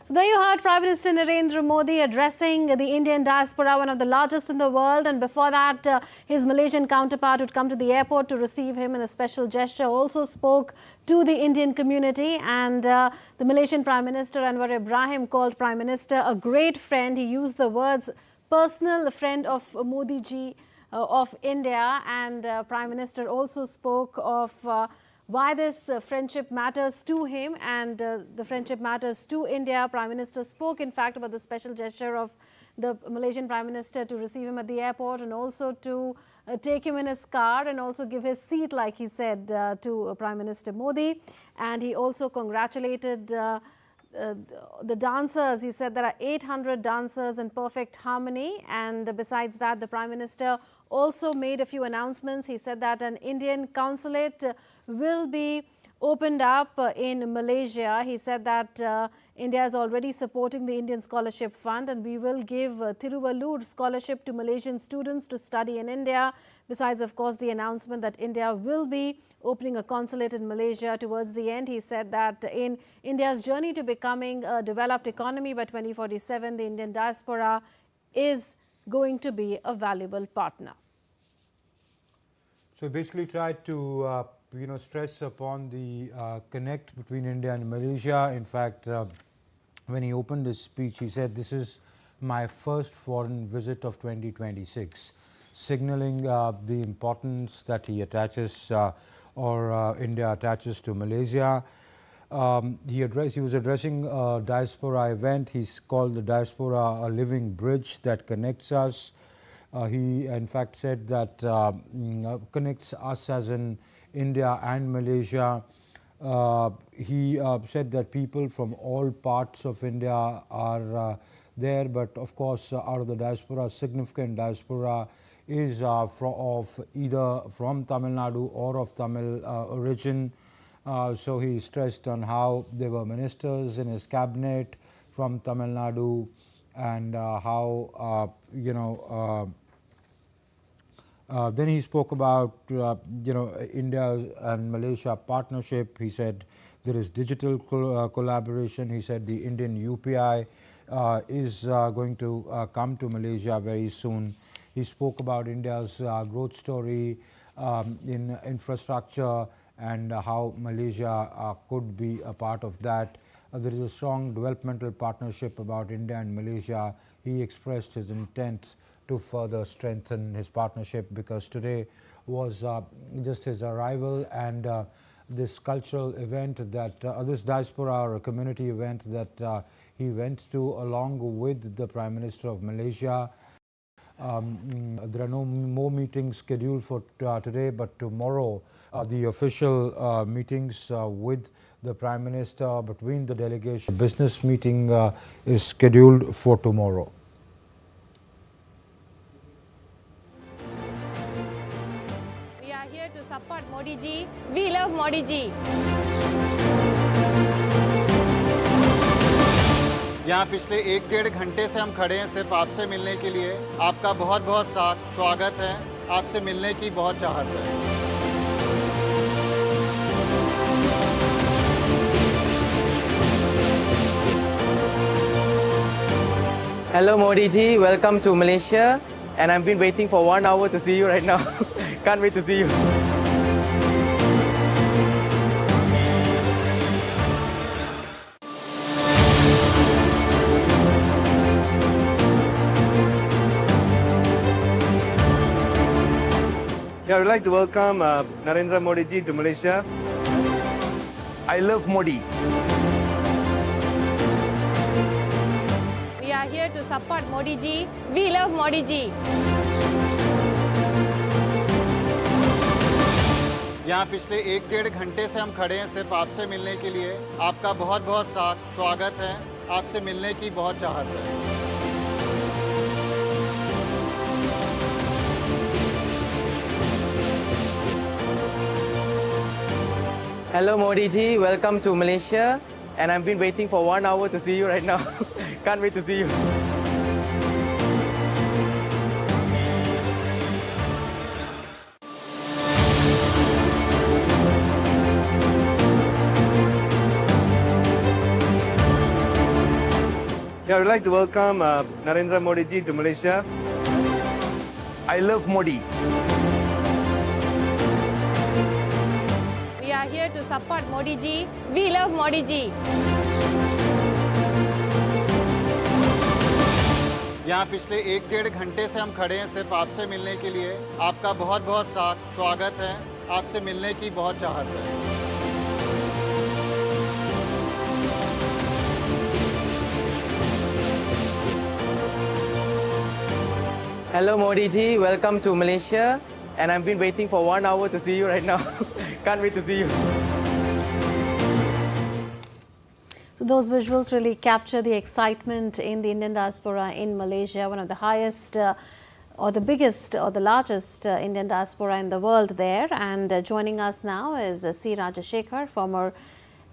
So there you heard Prime Minister Narendra Modi addressing the Indian diaspora, one of the largest in the world. And before that, his Malaysian counterpart would come to the airport to receive him in a special gesture, also spoke to the Indian community. And the Malaysian Prime Minister Anwar Ibrahim called Prime Minister a great friend. He used the words personal friend of Modi ji of India. And Prime Minister also spoke of why this friendship matters to him and the friendship matters to India. Prime Minister spoke, in fact, about the special gesture of the Malaysian Prime Minister to receive him at the airport and also to take him in his car and also give his seat, like he said, to Prime Minister Modi. And he also congratulated the dancers. He said there are 800 dancers in perfect harmony. And besides that, the Prime Minister also made a few announcements. He said that an Indian consulate will be opened up in Malaysia. He said that India is already supporting the Indian Scholarship Fund and we will give Thiruvallur scholarship to Malaysian students to study in India. Besides, of course, the announcement that India will be opening a consulate in Malaysia towards the end. He said that in India's journey to becoming a developed economy by 2047, the Indian diaspora is going to be a valuable partner. So basically tried to stress upon the connect between India and Malaysia. In fact, when he opened his speech, he said, "This is my first foreign visit of 2026, signaling the importance that he attaches India attaches to Malaysia." He was addressing a diaspora event. He's called the Diaspora a living bridge that connects us. He in fact said that connects us as in India and Malaysia. He said that people from all parts of India are there, but of course out of the diaspora, significant diaspora is either from Tamil Nadu or of Tamil origin. So he stressed on how there were ministers in his cabinet from Tamil Nadu and how then he spoke about India and Malaysia partnership. He said there is digital collaboration. He said the Indian UPI is going to come to Malaysia very soon. He spoke about India's growth story in infrastructure and how Malaysia could be a part of that. There is a strong developmental partnership about India and Malaysia. He expressed his intent to further strengthen his partnership because today was just his arrival and this cultural event that this diaspora or a community event that he went to along with the Prime Minister of Malaysia. There are no more meetings scheduled for today, but tomorrow the official meetings with the Prime Minister between the delegation. Business meeting is scheduled for tomorrow. We are here to support Modi ji. We love Modi ji. यहाँ पिछले 1-1.5 घंटे से हम खड़े हैं सिर्फ आपसे मिलने के लिए। आपका बहुत बहुत स्वागत है। आपसे मिलने की बहुत चाहत है। Hello Modi ji, welcome to Malaysia and I've been waiting for 1 hour to see you right now. Can't wait to see you. Yeah, I would like to welcome Narendra Modi ji to Malaysia. I love Modi. We are here to support Modi ji. We love Modi ji. यहाँ पिछले 1-1.5 घंटे से हम खड़े हैं सिर्फ आपसे मिलने के लिए। आपका बहुत बहुत स्वागत है। आपसे मिलने की बहुत चाहत है। Hello Modi ji, welcome to Malaysia and I've been waiting for 1 hour to see you right now. Can't wait to see you. Yeah, I would like to welcome Narendra Modi ji to Malaysia. I love Modi. We are here to support Modi ji. We love Modi ji. यहाँ पिछले 1-1.5 घंटे से हम खड़े हैं सिर्फ आपसे मिलने के लिए। आपका बहुत बहुत स्वागत है। आपसे मिलने की बहुत चाहत है। Hello Modi ji, welcome to Malaysia. And I've been waiting for 1 hour to see you right now. Can't wait to see you. So those visuals really capture the excitement in the Indian diaspora in Malaysia, one of the highest or the biggest or the largest Indian diaspora in the world there. And joining us now is C. Rajashekhar, former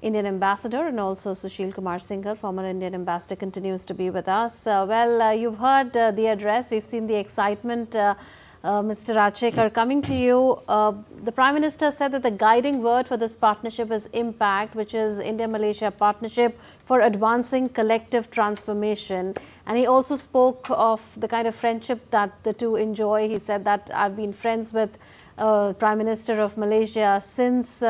Indian ambassador, and also Sushil Kumar Singhal, former Indian ambassador, continues to be with us. You've heard the address. We've seen the excitement. Mr. Rajashekhar, coming to you, the Prime Minister said that the guiding word for this partnership is impact, which is India-Malaysia partnership for advancing collective transformation. And he also spoke of the kind of friendship that the two enjoy. He said that I've been friends with Prime Minister of Malaysia since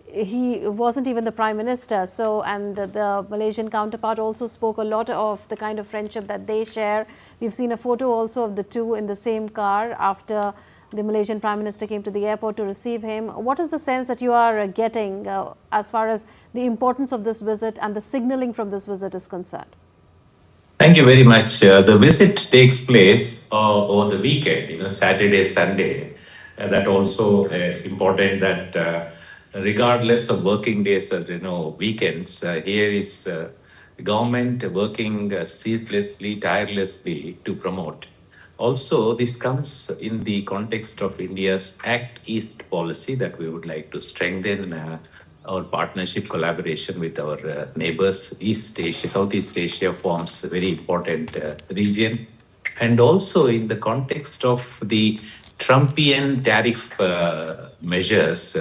he wasn't even the Prime Minister. So, and the Malaysian counterpart also spoke a lot of the kind of friendship that they share. We've seen a photo also of the two in the same car after the Malaysian Prime Minister came to the airport to receive him. What is the sense that you are getting as far as the importance of this visit and the signaling from this visit is concerned? Thank you very much. The visit takes place over the weekend, Saturday, Sunday. That also important that regardless of working days or weekends, here is the government working ceaselessly, tirelessly to promote. Also, this comes in the context of India's Act East policy that we would like to strengthen our partnership collaboration with our neighbors. East Asia, Southeast Asia forms a very important region. And also in the context of the Trumpian tariff measures,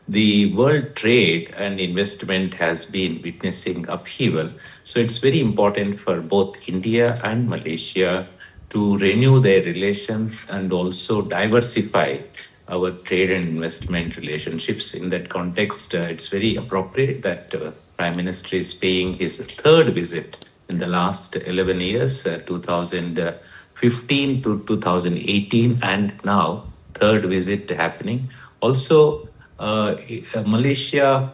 the world trade and investment has been witnessing upheaval. So it's very important for both India and Malaysia to renew their relations and also diversify our trade and investment relationships. In that context, it's very appropriate that Prime Minister is paying his third visit in the last 11 years, 2015 to 2018, and now third visit happening. Also, Malaysia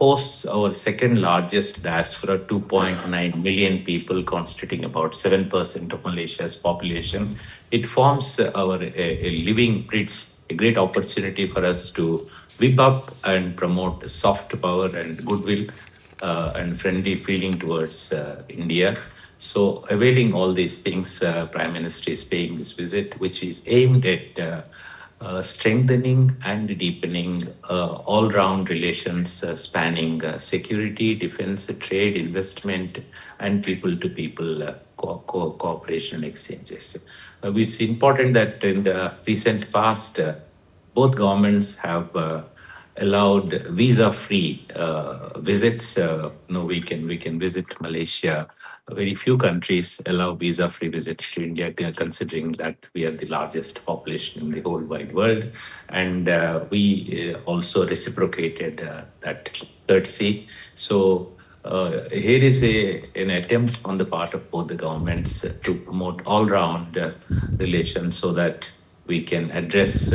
hosts our second largest diaspora, 2.9 million people, constituting about 7% of Malaysia's population. It forms a living bridge, a great opportunity for us to whip up and promote soft power and goodwill and friendly feeling towards India. So availing all these things, Prime Minister is paying this visit, which is aimed at strengthening and deepening all-round relations spanning security, defense, trade, investment, and people-to-people cooperation and exchanges. It's important that in the recent past, both governments have allowed visa-free visits. We can visit Malaysia. Very few countries allow visa-free visits to India, considering that we are the largest population in the whole wide world. And we also reciprocated that courtesy. So here is an attempt on the part of both the governments to promote all-round relations so that we can address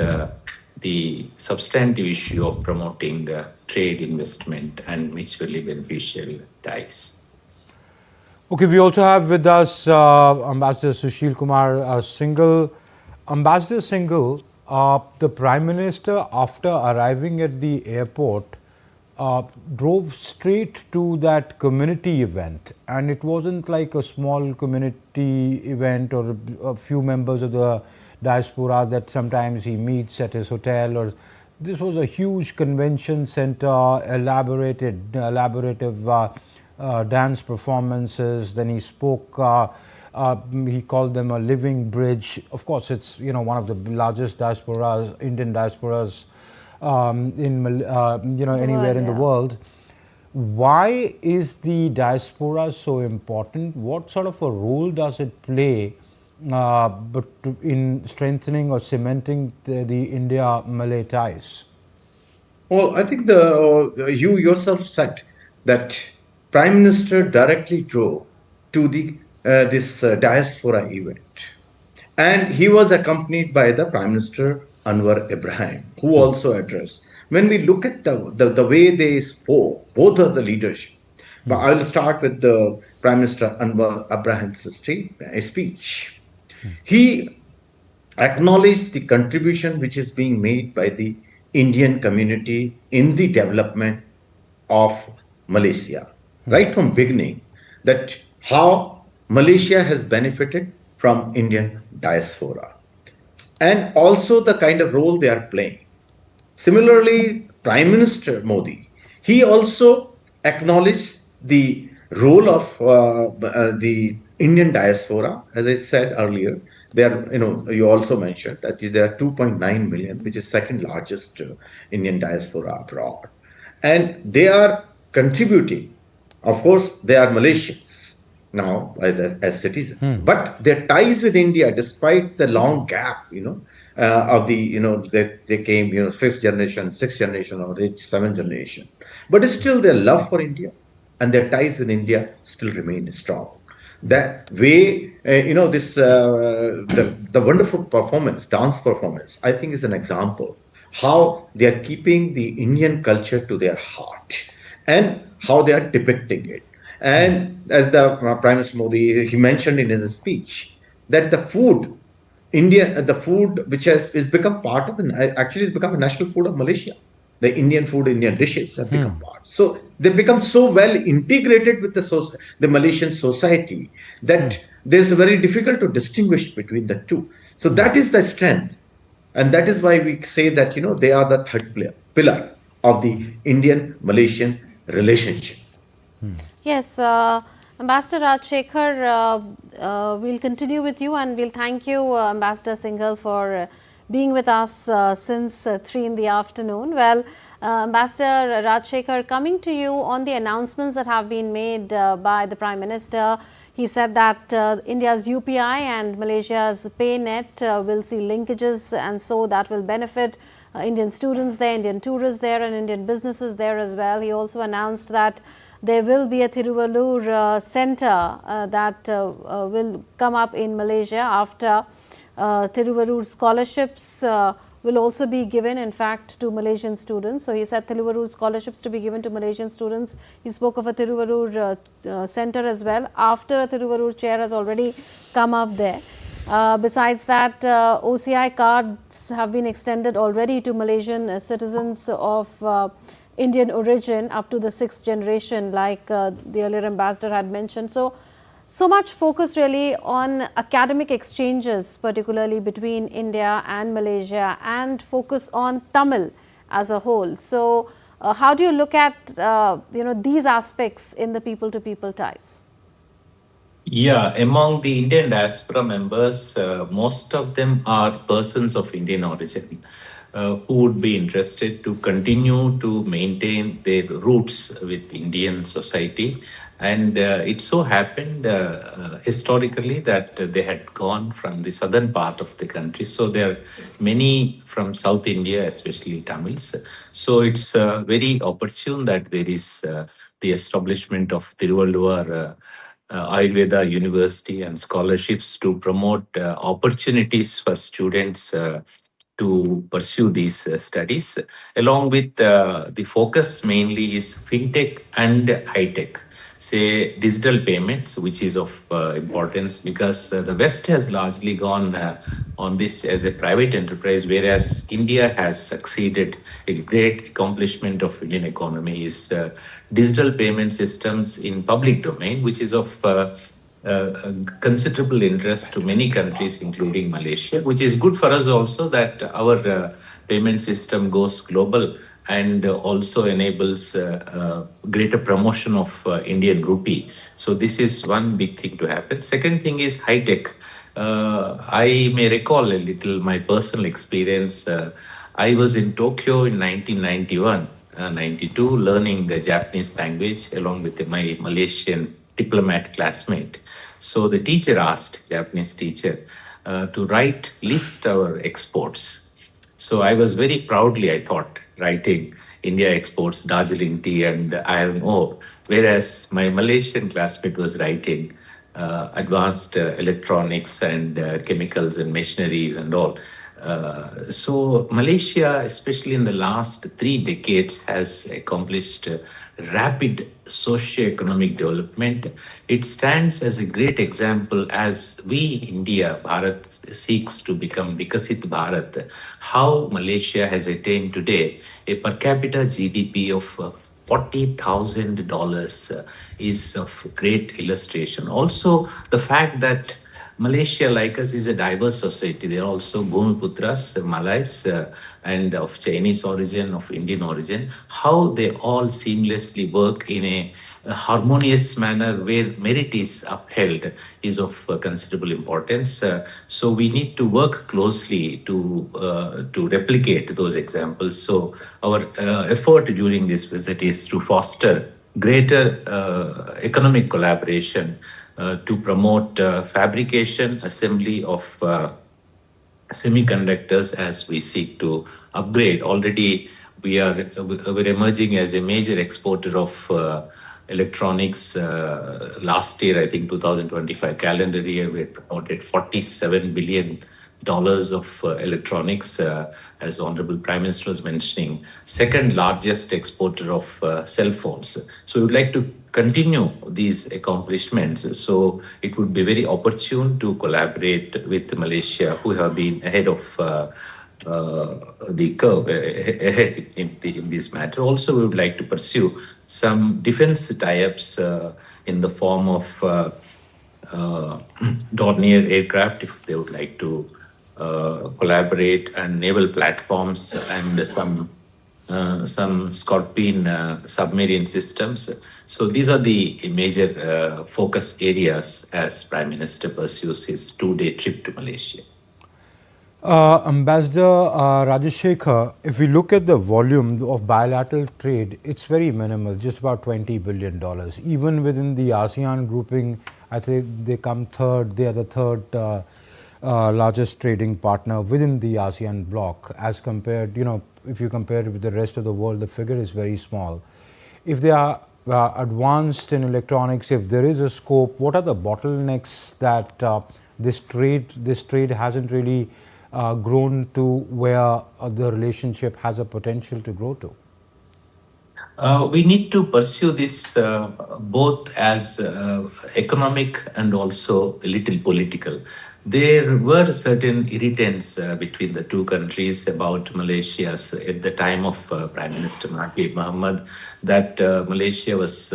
the substantive issue of promoting trade, investment, and mutually beneficial ties. Okay, we also have with us Ambassador Sushil Kumar Singhal. Ambassador Singhal, the Prime Minister, after arriving at the airport, drove straight to that community event, and it wasn't like a small community event or a few members of the diaspora that sometimes he meets at his hotel. Or this was a huge convention center, elaborative dance performances. Then he spoke, he called them a living bridge. Of course, it's one of the largest diasporas, Indian diasporas anywhere in the world. why is the diaspora so important? What sort of a role does it play in strengthening or cementing the India-Malay ties? Well, I think you yourself said that Prime Minister directly drove to this diaspora event, and he was accompanied by the Prime Minister Anwar Ibrahim, who also addressed. When we look at the way they spoke, both of the leadership, but I will start with the Prime Minister Anwar Ibrahim's speech. He acknowledged the contribution which is being made by the Indian community in the development of Malaysia, right from beginning, that how Malaysia has benefited from Indian diaspora, and also the kind of role they are playing. Similarly, Prime Minister Modi, he also acknowledged the role of the Indian diaspora. As I said earlier, there, you also mentioned that there are 2.9 million, which is second largest Indian diaspora abroad. And they are contributing. Of course, they are Malaysians now as citizens, but their ties with India, despite the long gap, of they came, fifth generation, sixth generation, or seventh generation, but still their love for India and their ties with India still remain strong. That way, the wonderful dance performance, I think is an example how they are keeping the Indian culture to their heart and how they are depicting it. And as the Prime Minister Modi, he mentioned in his speech that the food which is become part of it's become a national food of Malaysia. The Indian food, Indian dishes have become part. So they become so well integrated with the Malaysian society that there's very difficult to distinguish between the two. So that is the strength. And that is why we say that, they are the third pillar of the Indian-Malaysian relationship. Yes, Ambassador Rajshekhar, we'll continue with you, and we'll thank you, Ambassador Singhal, for being with us since 3 in the afternoon. Well, Ambassador Rajshekhar, coming to you on the announcements that have been made by the Prime Minister, he said that India's UPI and Malaysia's PayNet will see linkages, and so that will benefit Indian students there, Indian tourists there, and Indian businesses there as well. He also announced that there will be a Tiruvallur center that will come up in Malaysia after Tiruvallur scholarships will also be given, in fact, to Malaysian students. So he said Tiruvallur scholarships to be given to Malaysian students. He spoke of a Tiruvallur center as well, after a Tiruvallur chair has already come up there. Besides that, OCI cards have been extended already to Malaysian citizens of Indian origin up to the 6th generation, like the earlier ambassador had mentioned. So much focus really on academic exchanges, particularly between India and Malaysia, and focus on Tamil as a whole. So how do you look at these aspects in the people-to-people ties? Yeah, among the Indian diaspora members, most of them are persons of Indian origin who would be interested to continue to maintain their roots with Indian society. And it so happened historically that they had gone from the southern part of the country. So there are many from South India, especially Tamils. So it's very opportune that there is the establishment of Tiruvallur Ayurveda University and scholarships to promote opportunities for students to pursue these studies. Along with the focus mainly is fintech and high-tech. Say digital payments, which is of importance because the West has largely gone on this as a private enterprise, whereas India has succeeded. A great accomplishment of Indian economy is digital payment systems in public domain, which is of considerable interest to many countries, including Malaysia, which is good for us also that our payment system goes global and also enables greater promotion of Indian rupee. So this is one big thing to happen. Second thing is high-tech. I may recall a little my personal experience. I was in Tokyo in 1991 1992, learning the Japanese language along with my Malaysian diplomat classmate. So the teacher asked, Japanese teacher, to list our exports. So I was very proudly, I thought, writing India exports Darjeeling tea and iron ore, whereas my Malaysian classmate was writing advanced electronics and chemicals and machineries and all. So Malaysia, especially in the last 3 decades, has accomplished rapid socio-economic development. It stands as a great example as we, India, Bharat, seeks to become Vikasit Bharat, how Malaysia has attained today a per capita GDP of $40,000 is of great illustration. Also, the fact that Malaysia, like us, is a diverse society. There are also Bhumiputras, Malays, and of Chinese origin, of Indian origin, how they all seamlessly work in a harmonious manner where merit is upheld is of considerable importance. So we need to work closely to replicate those examples. So our effort during this visit is to foster greater economic collaboration to promote fabrication, assembly of semiconductors as we seek to upgrade. Already we're emerging as a major exporter of electronics. Last year, I think 2025 calendar year, we promoted $47 billion of electronics, as Honorable Prime Minister was mentioning, second largest exporter of cell phones. So we would like to continue these accomplishments. So it would be very opportune to collaborate with Malaysia, who have been ahead of the curve, ahead in this matter. Also, we would like to pursue some defense tie-ups in the form of Dornier aircraft, if they would like to collaborate, and naval platforms, and some Scorpion submarine systems. So these are the major focus areas as Prime Minister pursues his 2-day trip to Malaysia. Ambassador Rajashekhar, if we look at the volume of bilateral trade, it's very minimal, just about $20 billion. Even within the ASEAN grouping, I think they come third. They are the third largest trading partner within the ASEAN bloc. As compared, if you compare it with the rest of the world, the figure is very small. If they are advanced in electronics, if there is a scope, what are the bottlenecks that this trade hasn't really grown to where the relationship has a potential to grow to? We need to pursue this both as economic and also a little political. There were certain irritants between the two countries about Malaysia's, at the time of Prime Minister Mahathir Mohamad, that Malaysia was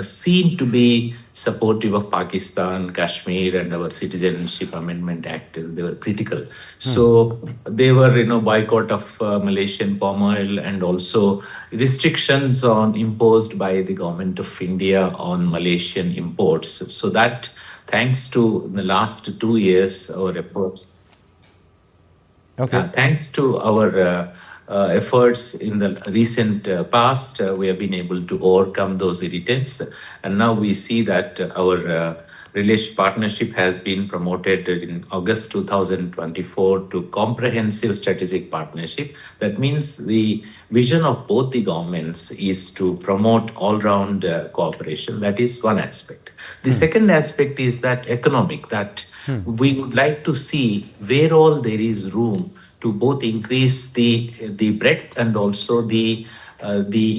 seen to be supportive of Pakistan, Kashmir, and our Citizenship Amendment Act. They were critical. So they were, boycott of Malaysian palm oil, and also restrictions imposed by the government of India on Malaysian imports. So that, thanks to the last 2 years, our efforts. Okay. Thanks to our efforts in the recent past, we have been able to overcome those irritants. And now we see that our partnership has been promoted in August 2024 to comprehensive strategic partnership. That means the vision of both the governments is to promote all-round cooperation. That is one aspect. The second aspect is that economic, that we would like to see where all there is room to both increase the breadth and also the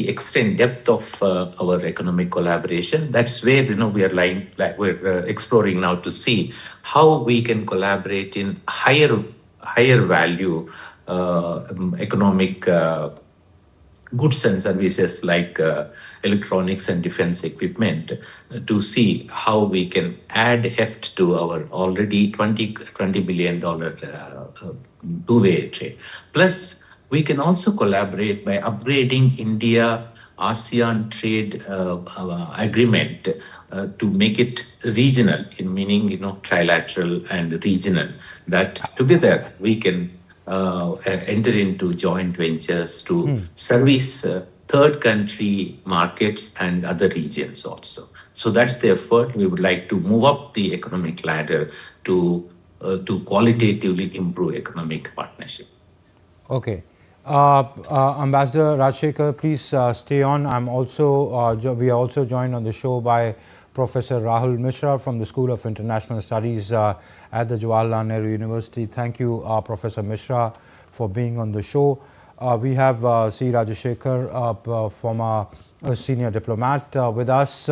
extent, depth of our economic collaboration. That's where we're exploring now to see how we can collaborate in higher value economic goods and services like electronics and defense equipment, to see how we can add heft to our already $20 billion two-way trade. Plus, we can also collaborate by upgrading India-ASEAN trade agreement to make it regional, in meaning, trilateral and regional, that together we can enter into joint ventures to service third country markets and other regions also. So that's the effort. We would like to move up the economic ladder to qualitatively improve economic partnership. Okay. Ambassador Rajshekhar, please stay on. We are also joined on the show by Professor Rahul Mishra from the School of International Studies at the Jawaharlal Nehru University. Thank you, Professor Mishra, for being on the show. We have C. Rajshekhar, former senior diplomat, with us.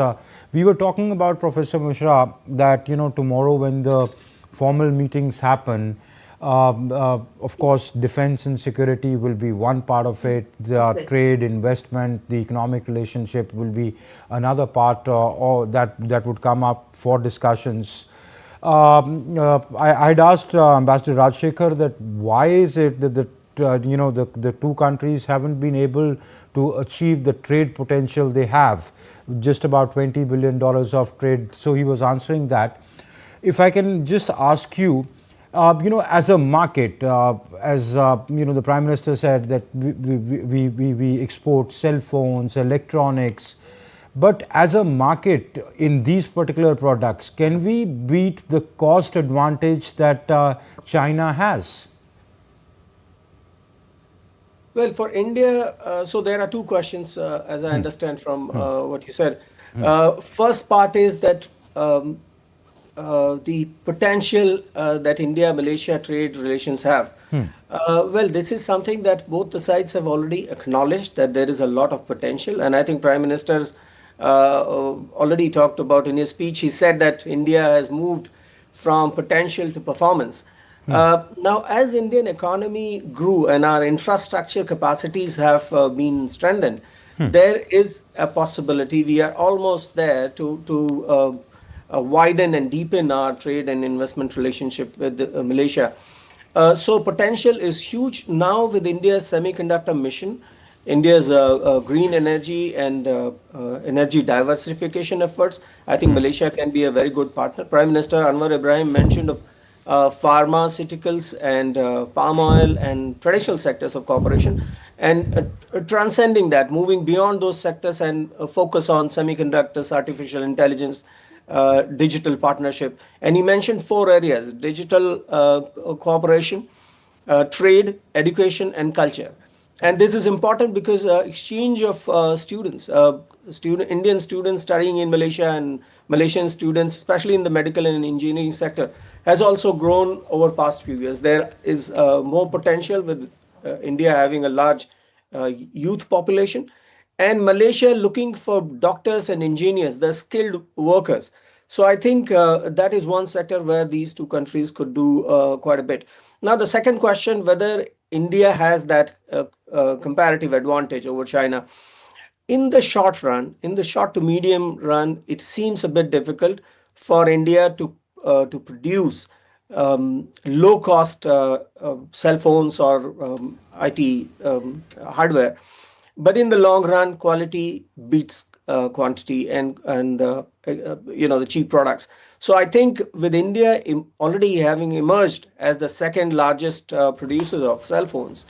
We were talking about, Professor Mishra, that tomorrow when the formal meetings happen, of course, defense and security will be one part of it. The trade, investment, the economic relationship will be another part, or that would come up for discussions. I'd asked Ambassador Rajshekhar that why is it that the two countries haven't been able to achieve the trade potential they have, just about $20 billion of trade. So he was answering that. If I can just ask you, as a market, as the Prime Minister said that we export cell phones, electronics, but as a market in these particular products, can we beat the cost advantage that China has? Well, for India, so there are two questions, as I understand from what you said. First part is that the potential that India-Malaysia trade relations have. Well, this is something that both the sides have already acknowledged, that there is a lot of potential. And I think Prime Minister's already talked about in his speech. He said that India has moved from potential to performance. Now, as Indian economy grew and our infrastructure capacities have been strengthened, there is a possibility, we are almost there to widen and deepen our trade and investment relationship with Malaysia. So potential is huge now with India's semiconductor mission, India's green energy and energy diversification efforts. I think Malaysia can be a very good partner. Prime Minister Anwar Ibrahim mentioned of pharmaceuticals and palm oil and traditional sectors of cooperation, and transcending that, moving beyond those sectors and focus on semiconductors, artificial intelligence, digital partnership. And he mentioned 4 areas: digital cooperation, trade, education, and culture. And this is important because exchange of students, Indian students studying in Malaysia and Malaysian students, especially in the medical and engineering sector, has also grown over past few years. There is more potential with India having a large youth population, and Malaysia looking for doctors and engineers, the skilled workers. So I think that is one sector where these two countries could do quite a bit. Now, the second question, whether India has that comparative advantage over China. In the short run, in the short to medium run, it seems a bit difficult for India to produce low-cost cell phones or IT hardware. But in the long run, quality beats quantity and the cheap products. So I think with India already having emerged as the second largest producer of cell phones,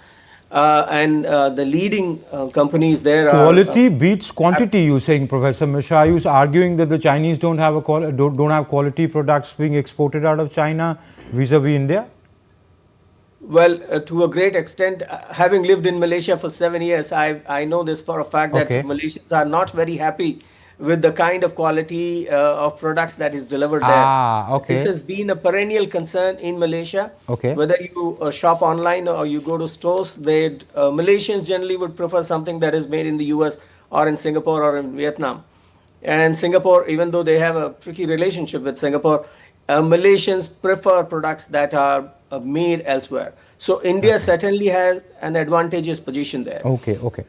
and the leading companies there are... Quality beats quantity, you saying, Professor Mishra. Are you arguing that the Chinese don't have quality products being exported out of China vis-a-vis India? Well, to a great extent, having lived in Malaysia for 7 years, I know this for a fact that Malaysians are not very happy with the kind of quality of products that is delivered there. This has been a perennial concern in Malaysia. Whether you shop online or you go to stores, Malaysians generally would prefer something that is made in the US or in Singapore or in Vietnam. And Singapore, even though they have a tricky relationship with Singapore, Malaysians prefer products that are made elsewhere. So India certainly has an advantageous position there.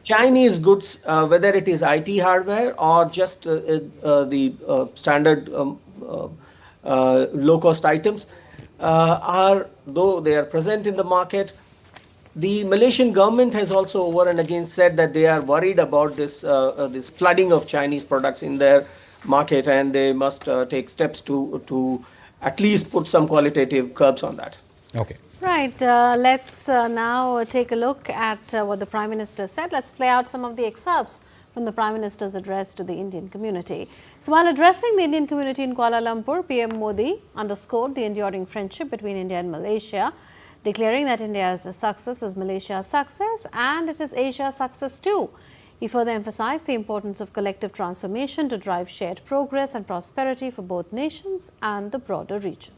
Chinese goods, whether it is IT hardware or just the standard low-cost items, though they are present in the market, the Malaysian government has also over and again said that they are worried about this flooding of Chinese products in their market, and they must take steps to at least put some qualitative curbs on that. Right, let's now take a look at what the Prime Minister said. Let's play out some of the excerpts from the Prime Minister's address to the Indian community. So while addressing the Indian community in Kuala Lumpur, PM Modi underscored the enduring friendship between India and Malaysia, declaring that India's success is Malaysia's success and it is Asia's success too. He further emphasized the importance of collective transformation to drive shared progress and prosperity for both nations and the broader region.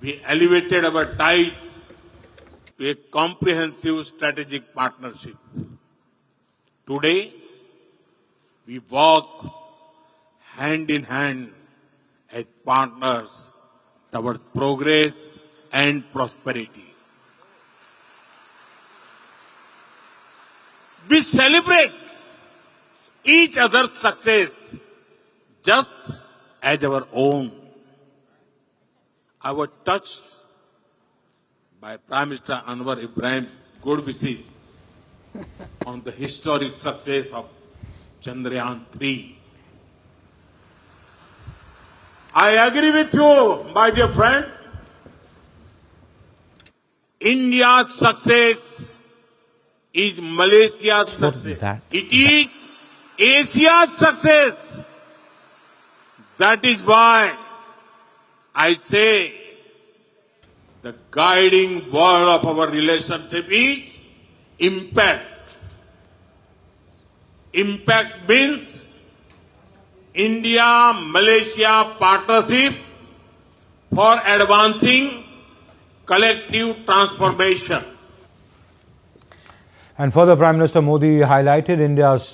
We elevated our ties to a comprehensive strategic partnership. Today, we walk hand in hand as partners towards progress and prosperity. We celebrate each other's success just as our own. I was touched by Prime Minister Anwar Ibrahim's good wishes on the historic success of Chandrayaan-3. I agree with you, my dear friend. India's success is Malaysia's success. It is Asia's success. That is why I say the guiding word of our relationship is impact. Impact means India-Malaysia partnership for advancing collective transformation. And further, Prime Minister Modi highlighted India's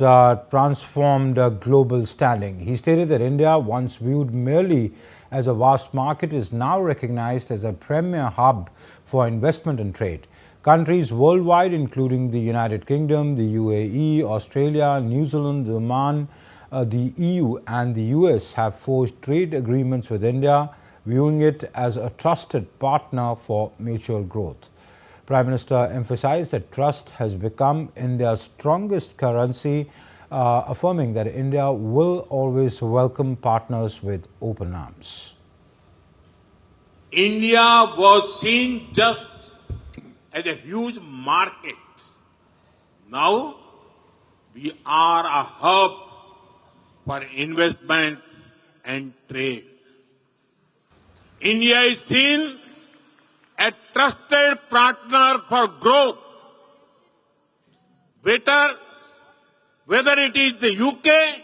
transformed global standing. He stated that India, once viewed merely as a vast market, is now recognized as a premier hub for investment and trade. Countries worldwide, including the United Kingdom, the UAE, Australia, New Zealand, Oman, the EU and the US have forged trade agreements with India, viewing it as a trusted partner for mutual growth. Prime Minister emphasized that trust has become India's strongest currency, affirming that India will always welcome partners with open arms. India was seen just as a huge market. Now we are a hub for investment and trade. India is seen a trusted partner for growth. Whether it is the UK,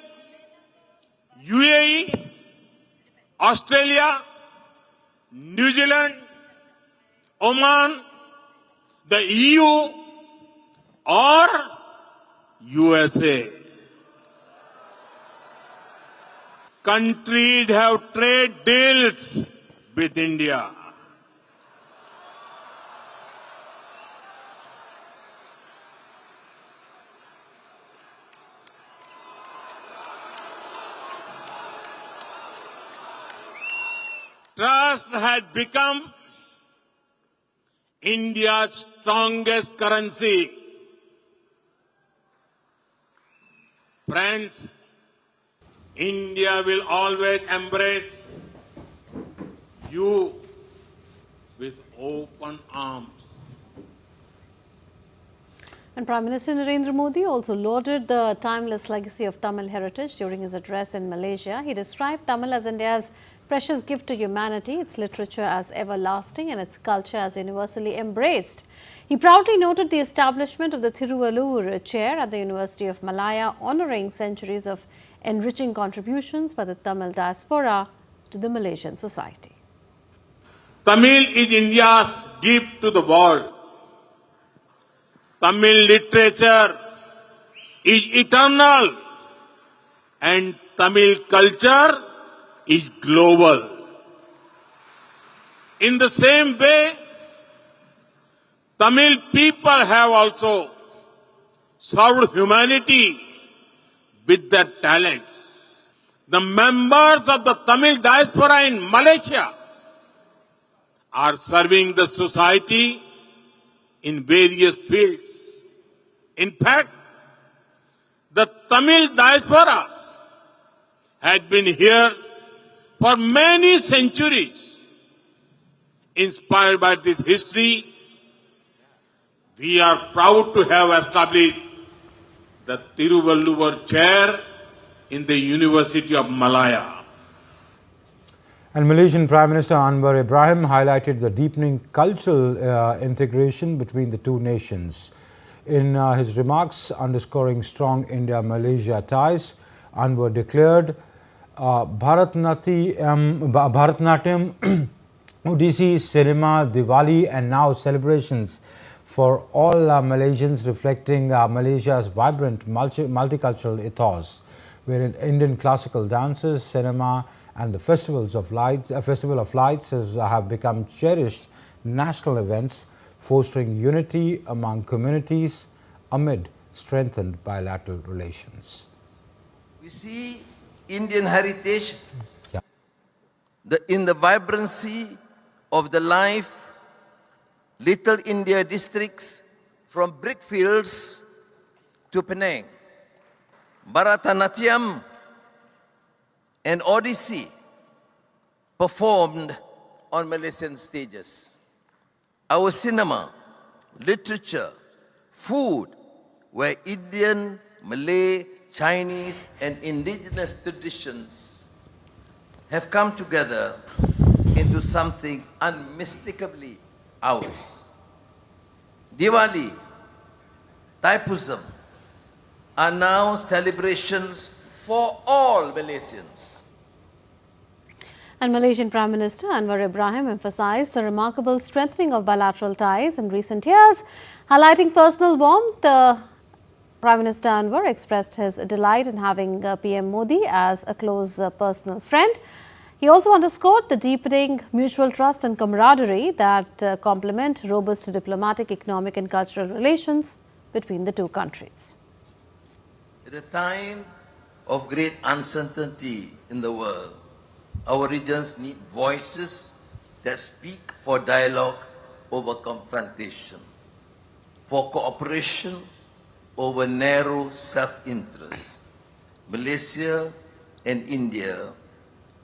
UAE, Australia, New Zealand, Oman, the EU or USA. Countries have trade deals with India. Trust has become India's strongest currency. Friends, India will always embrace you with open arms. And Prime Minister Narendra Modi also lauded the timeless legacy of Tamil heritage during his address in Malaysia. He described Tamil as India's precious gift to humanity, its literature as everlasting and its culture as universally embraced. He proudly noted the establishment of the Thiruvallur chair at the University of Malaya, honouring centuries of enriching contributions by the Tamil diaspora to the Malaysian society. Tamil is India's gift to the world. Tamil literature is eternal and Tamil culture is global. In the same way, Tamil people have also served humanity with their talents. The members of the Tamil diaspora in Malaysia are serving the society in various fields. In fact, the Tamil diaspora had been here for many centuries. Inspired by this history, we are proud to have established the Tiruvalluvar Chair in the University of Malaya. And Malaysian Prime Minister Anwar Ibrahim highlighted the deepening cultural integration between the two nations. In his remarks underscoring strong India-Malaysia ties, Anwar declared Bharatnatyam, Odissi, cinema, Diwali and now celebrations for all Malaysians, reflecting Malaysia's vibrant multicultural ethos, wherein Indian classical dances, cinema and the Festival of Lights have become cherished national events, fostering unity among communities amid strengthened bilateral relations. We see Indian heritage in the vibrancy of the life, Little India districts from brickfields to Penang, Bharatanatyam and Odissi performed on Malaysian stages. Our cinema, literature, food were Indian, Malay, Chinese and indigenous traditions have come together into something unmistakably ours. Diwali, Thaipusam are now celebrations for all Malaysians. And Malaysian Prime Minister Anwar Ibrahim emphasized the remarkable strengthening of bilateral ties in recent years. Highlighting personal warmth, Prime Minister Anwar expressed his delight in having PM Modi as a close personal friend. He also underscored the deepening mutual trust and camaraderie that complement robust diplomatic, economic and cultural relations between the two countries. At a time of great uncertainty in the world, our regions need voices that speak for dialogue over confrontation, for cooperation over narrow self-interest. Malaysia and India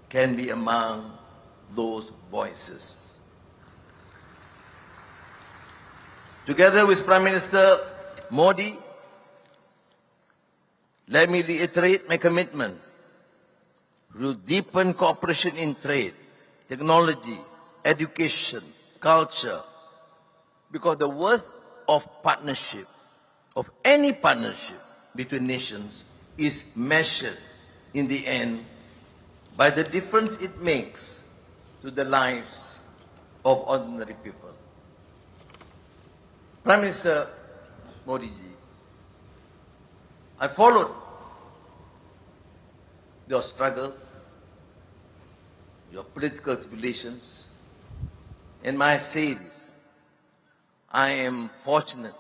can be among those voices. Together with Prime Minister Modi, let me reiterate my commitment to deepen cooperation in trade, technology, education, culture, because the worth of partnership, of any partnership between nations, is measured in the end by the difference it makes to the lives of ordinary people. Prime Minister Modi ji, I followed your struggle, your political tribulations, and may I say this, I am fortunate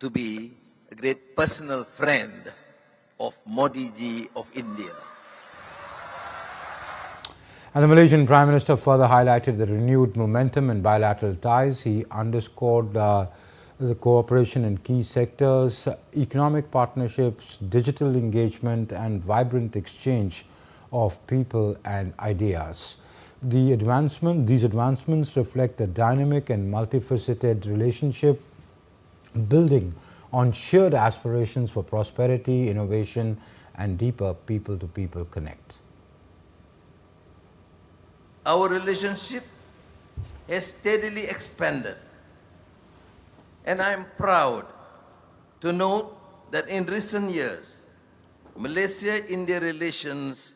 to be a great personal friend of Modi ji of India. And the Malaysian Prime Minister further highlighted the renewed momentum in bilateral ties. He underscored the cooperation in key sectors, economic partnerships, digital engagement and vibrant exchange of people and ideas. These advancements reflect a dynamic and multifaceted relationship building on shared aspirations for prosperity, innovation and deeper people-to-people connect. Our relationship has steadily expanded, and I am proud to note that in recent years, Malaysia-India relations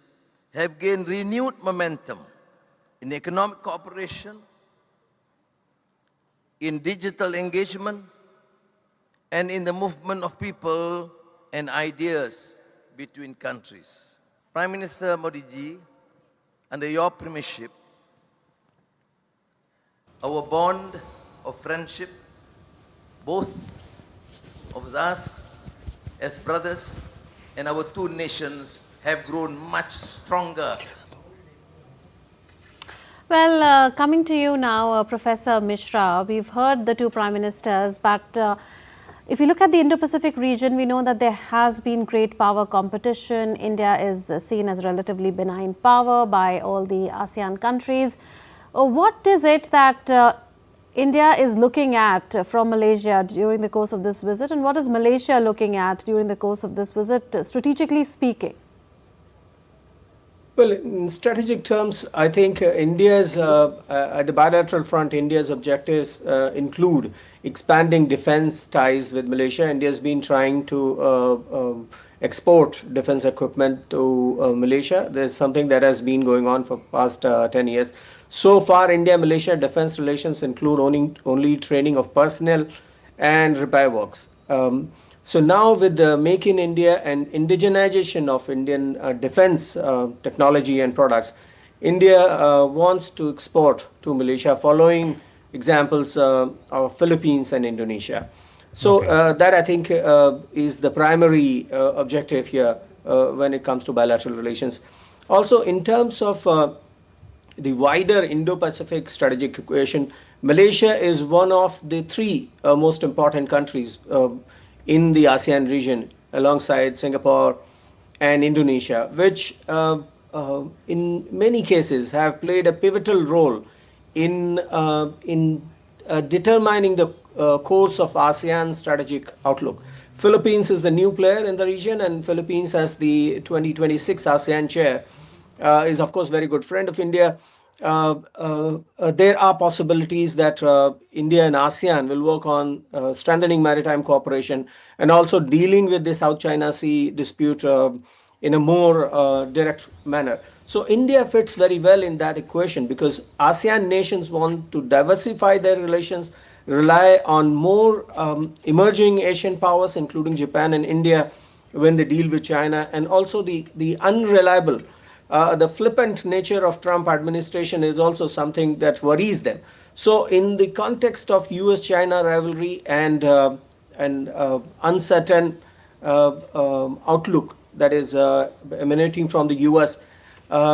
have gained renewed momentum in economic cooperation, in digital engagement, and in the movement of people and ideas between countries. Prime Minister Modi ji, under your premiership, our bond of friendship, both of us as brothers and our two nations, have grown much stronger. Well, coming to you now, Professor Mishra, we've heard the two Prime Ministers, but if you look at the Indo-Pacific region, we know that there has been great power competition. India is seen as a relatively benign power by all the ASEAN countries. What is it that India is looking at from Malaysia during the course of this visit, and what is Malaysia looking at during the course of this visit, strategically speaking? Well, in strategic terms, I think India's, at the bilateral front, India's objectives include expanding defense ties with Malaysia. India has been trying to export defense equipment to Malaysia. There's something that has been going on for past 10 years. So far, India-Malaysia defense relations include only training of personnel and repair works. So now with the Make in India and indigenization of Indian defense technology and products, India wants to export to Malaysia following examples of Philippines and Indonesia. So that I think is the primary objective here when it comes to bilateral relations. Also in terms of the wider Indo-Pacific strategic equation, Malaysia is one of the three most important countries in the ASEAN region alongside Singapore and Indonesia, which in many cases have played a pivotal role in determining the course of ASEAN strategic outlook. Philippines is the new player in the region, and Philippines as the 2026 ASEAN chair is of course very good friend of India. There are possibilities that India and ASEAN will work on strengthening maritime cooperation and also dealing with the South China Sea dispute in a more direct manner. So India fits very well in that equation because ASEAN nations want to diversify their relations, rely on more emerging Asian powers, including Japan and India, when they deal with China, and also the unreliable the flippant nature of Trump administration is also something that worries them. So in the context of US-China rivalry and uncertain outlook that is emanating from the US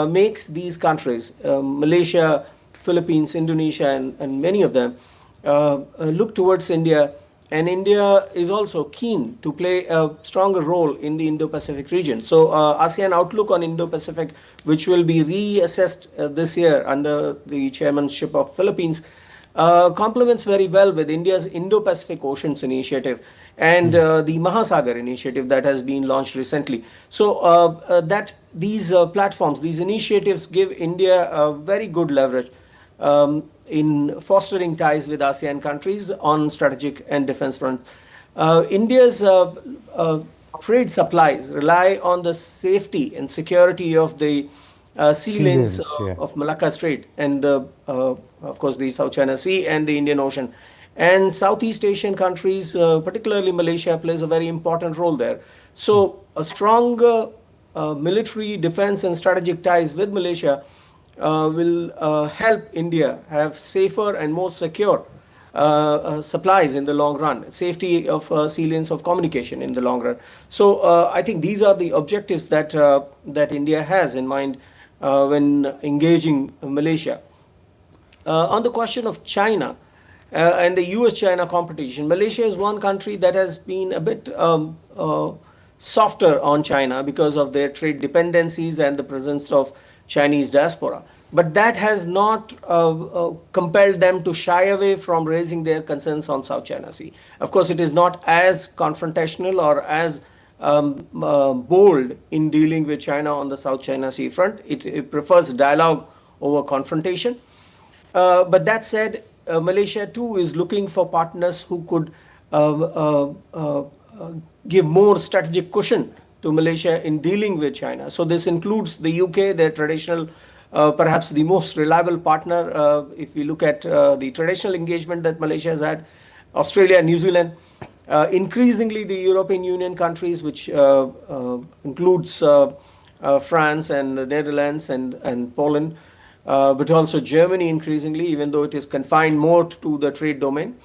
makes these countries, Malaysia, Philippines, Indonesia, and many of them look towards India. And India is also keen to play a stronger role in the Indo-Pacific region. So ASEAN outlook on Indo-Pacific, which will be reassessed this year under the chairmanship of Philippines, complements very well with India's Indo-Pacific Oceans Initiative and the Mahasagar Initiative that has been launched recently. So that these platforms, these initiatives give India a very good leverage in fostering ties with ASEAN countries on strategic and defense front. India's trade supplies rely on the safety and security of the sea lanes of Malacca Strait and of course the South China Sea and the Indian Ocean. And Southeast Asian countries, particularly Malaysia, plays a very important role there. So a stronger military defense and strategic ties with Malaysia will help India have safer and more secure supplies in the long run, safety of sea lanes of communication in the long run. So I think these are the objectives that that India has in mind when engaging Malaysia. On the question of China and the US-China competition, Malaysia is one country that has been a bit softer on China because of their trade dependencies and the presence of Chinese diaspora. But that has not compelled them to shy away from raising their concerns on South China Sea. Of course, it is not as confrontational or as bold in dealing with China on the South China Sea front. It prefers dialogue over confrontation. But that said, Malaysia too is looking for partners who could give more strategic cushion to Malaysia in dealing with China. So this includes the UK, their traditional, perhaps the most reliable partner if we look at the traditional engagement that Malaysia has had, Australia, New Zealand, increasingly the European Union countries, which includes France and the Netherlands and Poland, but also Germany increasingly, even though it is confined more to the trade domain,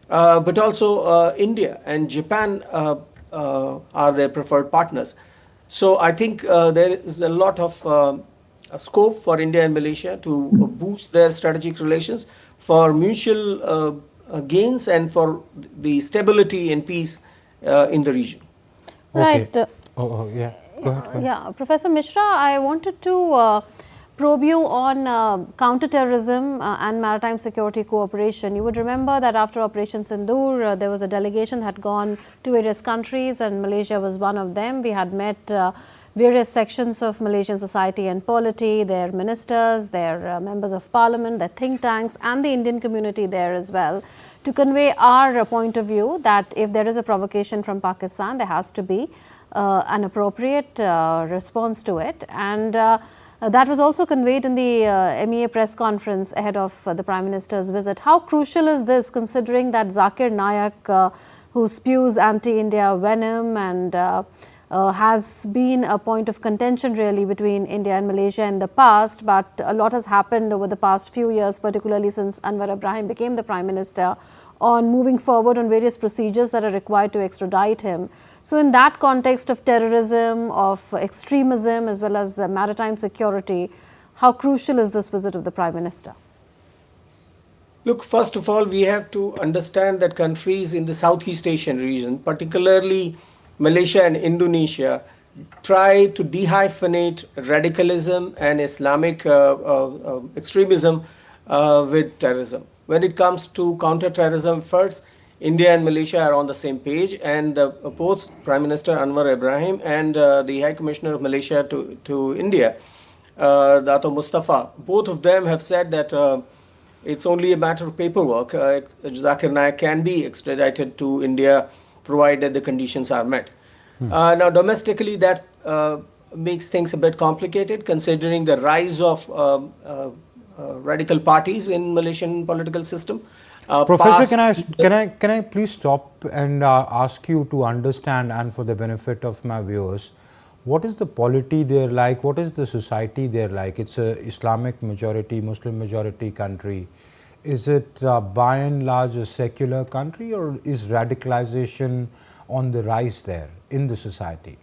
but also India and Japan are their preferred partners. So I think there is a lot of scope for India and Malaysia to boost their strategic relations for mutual gains and for the stability and peace in the region. Right. Yeah. Go ahead. Yeah, Professor Mishra, I wanted to probe you on counterterrorism and maritime security cooperation. You would remember that after Operation Sindoor, there was a delegation that had gone to various countries, and Malaysia was one of them. We had met various sections of Malaysian society and polity, their ministers, their members of parliament, their think tanks, and the Indian community there as well, to convey our point of view that if there is a provocation from Pakistan, there has to be an appropriate response to it. And that was also conveyed in the MEA press conference ahead of the Prime Minister's visit. How crucial is this, considering that Zakir Naik, who spews anti-India venom and has been a point of contention really between India and Malaysia in the past, but a lot has happened over the past few years, particularly since Anwar Ibrahim became the Prime Minister, on moving forward on various procedures that are required to extradite him. So in that context of terrorism, of extremism, as well as maritime security, how crucial is this visit of the Prime Minister? Look, first of all, we have to understand that countries in the Southeast Asian region, particularly Malaysia and Indonesia, try to dehyphenate radicalism and Islamic extremism with terrorism. When it comes to counter-terrorism efforts, India and Malaysia are on the same page, and both Prime Minister Anwar Ibrahim and the High Commissioner of Malaysia to India, Dato Mustafa, both of them have said that it's only a matter of paperwork. Zakir Naik can be extradited to India provided the conditions are met. Now, domestically, that makes things a bit complicated, considering the rise of radical parties in Malaysian political system. Professor, can I please stop and ask you to understand, and for the benefit of my viewers, what is the polity there like? What is the society there like? It's a Islamic majority, Muslim majority country. Is it by and large a secular country, or is radicalization on the rise there in the society?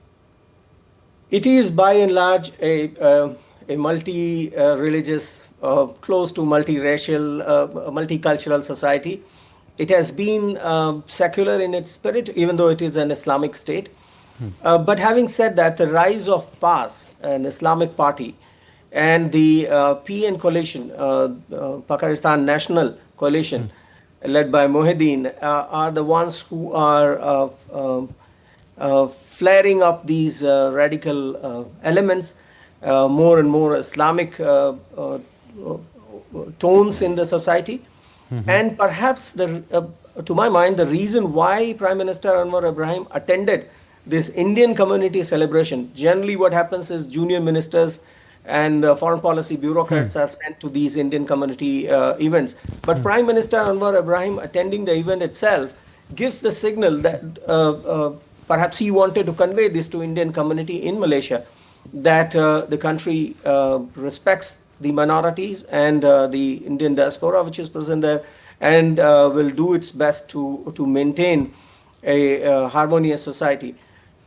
It is by and large a multi-religious, close to multiracial, multicultural society. It has been secular in its spirit, even though it is an Islamic state. But having said that, the rise of PAS, an Islamic party, and the PN coalition, Pakistan National Coalition, led by Mohideen, are the ones who are flaring up these radical elements, more and more Islamic tones in the society. And perhaps, to my mind, the reason why Prime Minister Anwar Ibrahim attended this Indian community celebration, generally what happens is junior ministers and foreign policy bureaucrats are sent to these Indian community events. But Prime Minister Anwar Ibrahim attending the event itself gives the signal that perhaps he wanted to convey this to Indian community in Malaysia, that the country respects the minorities and the Indian diaspora which is present there, and will do its best to maintain a harmonious society.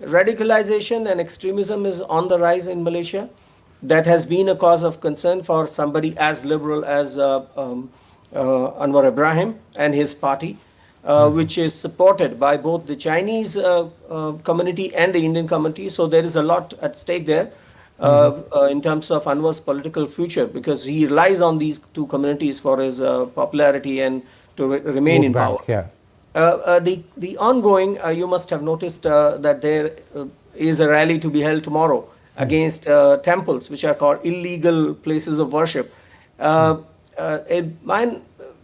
Radicalization and extremism is on the rise in Malaysia. That has been a cause of concern for somebody as liberal as Anwar Ibrahim and his party, which is supported by both the Chinese community and the Indian community. So there is a lot at stake there in terms of Anwar's political future, because he relies on these two communities for his popularity and to remain in power. The ongoing, you must have noticed that there is a rally to be held tomorrow against temples, which are called illegal places of worship. A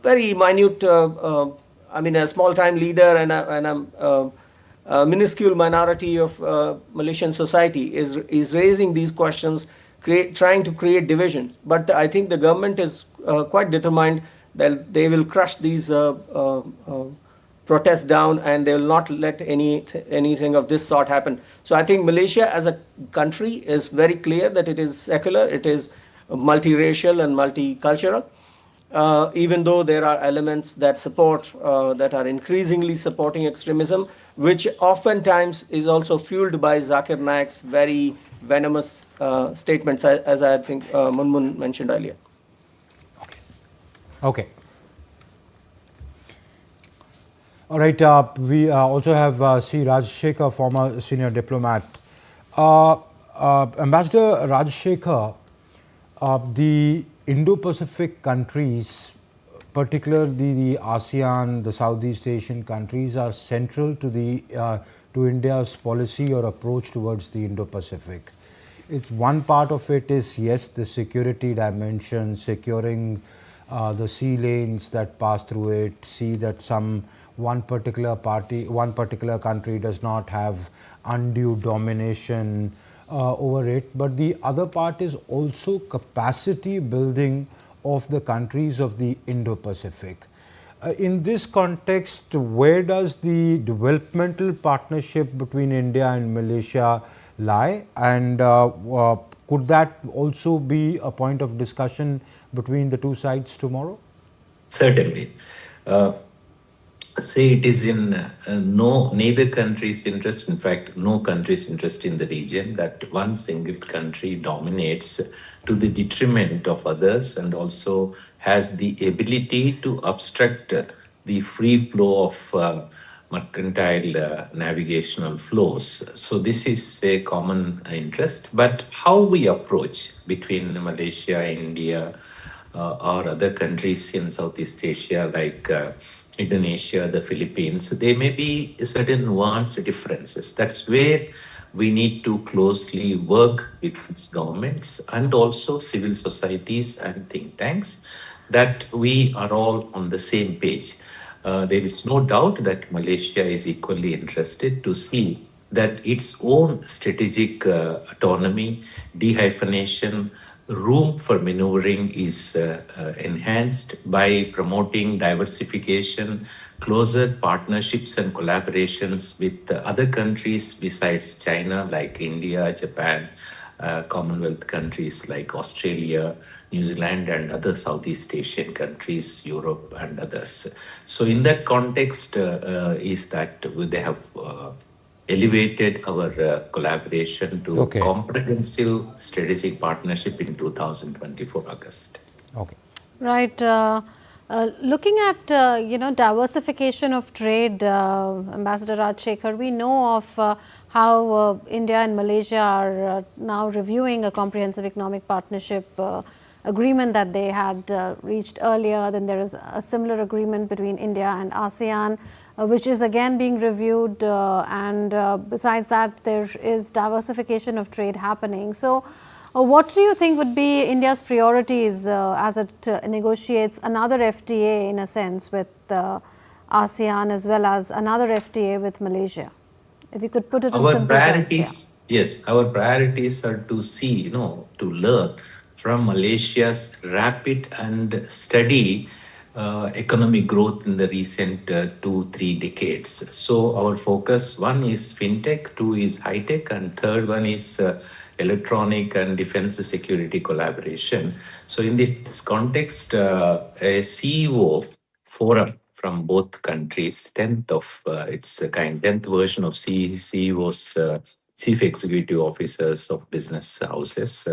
very minute, a small-time leader and a minuscule minority of Malaysian society is raising these questions, trying to create divisions. But I think the government is quite determined that they will crush these protests down, and they will not let anything of this sort happen. So I think Malaysia as a country is very clear that it is secular, it is multiracial and multicultural, even though there are elements that that are increasingly supporting extremism, which oftentimes is also fueled by Zakir Naik's very venomous statements, as I think Munmun mentioned earlier. Okay. All right, we also have C. Rajshekhar, former senior diplomat. Ambassador Rajshekhar, The Indo-Pacific countries, particularly the ASEAN, the Southeast Asian countries, are central to to India's policy or approach towards the Indo-Pacific. It's one part of it is, yes, the security dimension, securing the sea lanes that pass through it, see that one particular country does not have undue domination over it. But the other part is also capacity building of the countries of the Indo-Pacific. In this context, where does the developmental partnership between India and Malaysia lie, and could that also be a point of discussion between the two sides tomorrow? Certainly. Say it is in neither country's interest, in fact, no country's interest in the region, that one single country dominates to the detriment of others and also has the ability to obstruct the free flow of mercantile navigational flows. So this is a common interest, but how we approach between Malaysia, India, or other countries in Southeast Asia like Indonesia, the Philippines, there may be certain nuanced differences. That's where we need to closely work with its governments and also civil societies and think tanks, that we are all on the same page. There is no doubt that Malaysia is equally interested to see that its own strategic autonomy, dehyphenation, room for maneuvering is enhanced by promoting diversification, closer partnerships and collaborations with other countries besides China, like India, Japan, Commonwealth countries like Australia, New Zealand, and other Southeast Asian countries, Europe, and others. So in that context is that they have elevated our collaboration to comprehensive strategic partnership in 2024 August. Okay. Right. Looking at diversification of trade, Ambassador Rajshekhar, we know of how India and Malaysia are now reviewing a comprehensive economic partnership agreement that they had reached earlier. Then there is a similar agreement between India and ASEAN, which is again being reviewed, and besides that there is diversification of trade happening. So what do you think would be India's priorities as it negotiates another FTA in a sense with ASEAN as well as another FTA with Malaysia? If you could put it in simple terms. Yes, our priorities are to see, to learn from Malaysia's rapid and steady economic growth in the recent 2-3 decades. So our focus, one is fintech, two is high tech, and third one is electronic and defense security collaboration. So in this context, a CEO forum from both countries, 10th of its kind, 10th version of CEO's Chief Executive Officers of business houses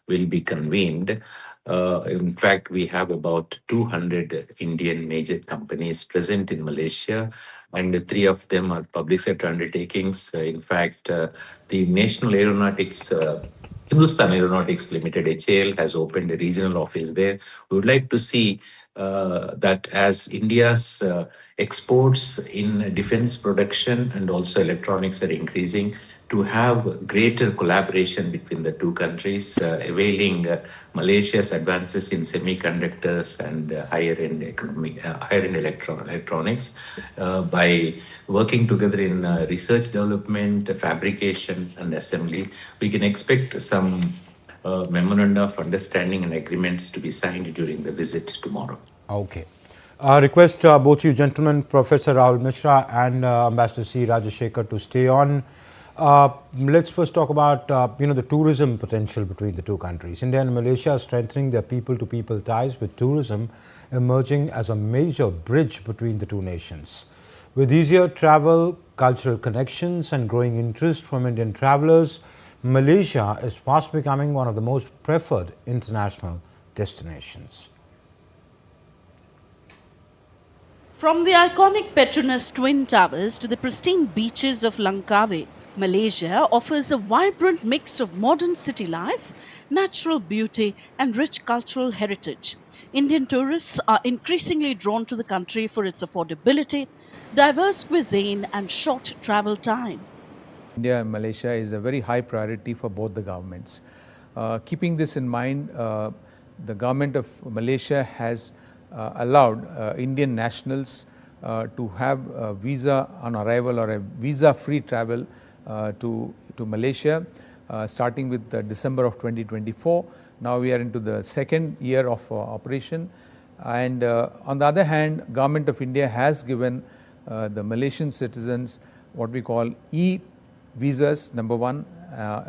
will be convened. In fact, we have about 200 Indian major companies present in Malaysia, and 3 of them are public sector undertakings. In fact, the National Aeronautics, Hindustan Aeronautics Limited, HAL, has opened a regional office there. We would like to see that as India's exports in defense production and also electronics are increasing, to have greater collaboration between the two countries, availing Malaysia's advances in semiconductors and higher-end electronics by working together in research development, fabrication, and assembly. We can expect some memoranda of understanding and agreements to be signed during the visit tomorrow. Okay. I request both you gentlemen, Professor Rahul Mishra and Ambassador C. Rajshekhar, to stay on. Let's first talk about the tourism potential between the two countries. India and Malaysia are strengthening their people-to-people ties, with tourism emerging as a major bridge between the two nations. With easier travel, cultural connections, and growing interest from Indian travelers, Malaysia is fast becoming one of the most preferred international destinations. From the iconic Petronas Twin Towers to the pristine beaches of Langkawi, Malaysia offers a vibrant mix of modern city life, natural beauty, and rich cultural heritage. Indian tourists are increasingly drawn to the country for its affordability, diverse cuisine, and short travel time. India and Malaysia is a very high priority for both the governments. Keeping this in mind, the government of Malaysia has allowed Indian nationals to have a visa on arrival or a visa-free travel to Malaysia, starting with December of 2024. Now we are into the second year of operation. And on the other hand, Government of India has given the Malaysian citizens what we call e-visas, number one,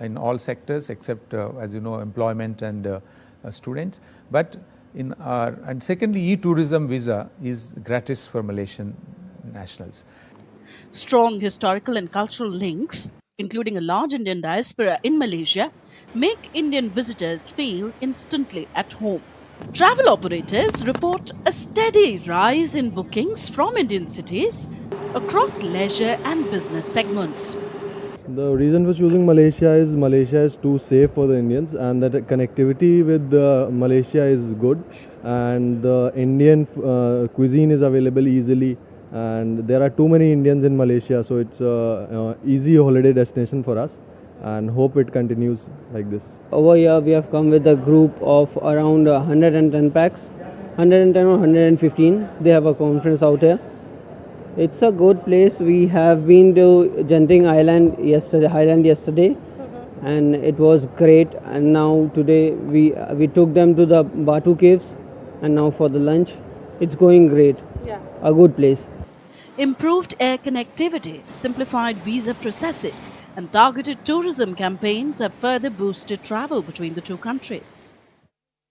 in all sectors except, as you know, employment and students. But and secondly, e-tourism visa is gratis for Malaysian nationals. Strong historical and cultural links, including a large Indian diaspora in Malaysia, make Indian visitors feel instantly at home. Travel operators report a steady rise in bookings from Indian cities across leisure and business segments. The reason for choosing Malaysia is too safe for the Indians, and that connectivity with Malaysia is good, and the Indian cuisine is available easily, and there are too many Indians in Malaysia, so it's an easy holiday destination for us, and hope it continues like this. Over here we have come with a group of around 110 packs, 110 or 115. They have a conference out here. It's a good place. We have been to Genting Island yesterday, and it was great. And now today we took them to the Batu Caves, and now for the lunch. It's going great. Yeah. A good place. Improved air connectivity, simplified visa processes, and targeted tourism campaigns have further boosted travel between the two countries.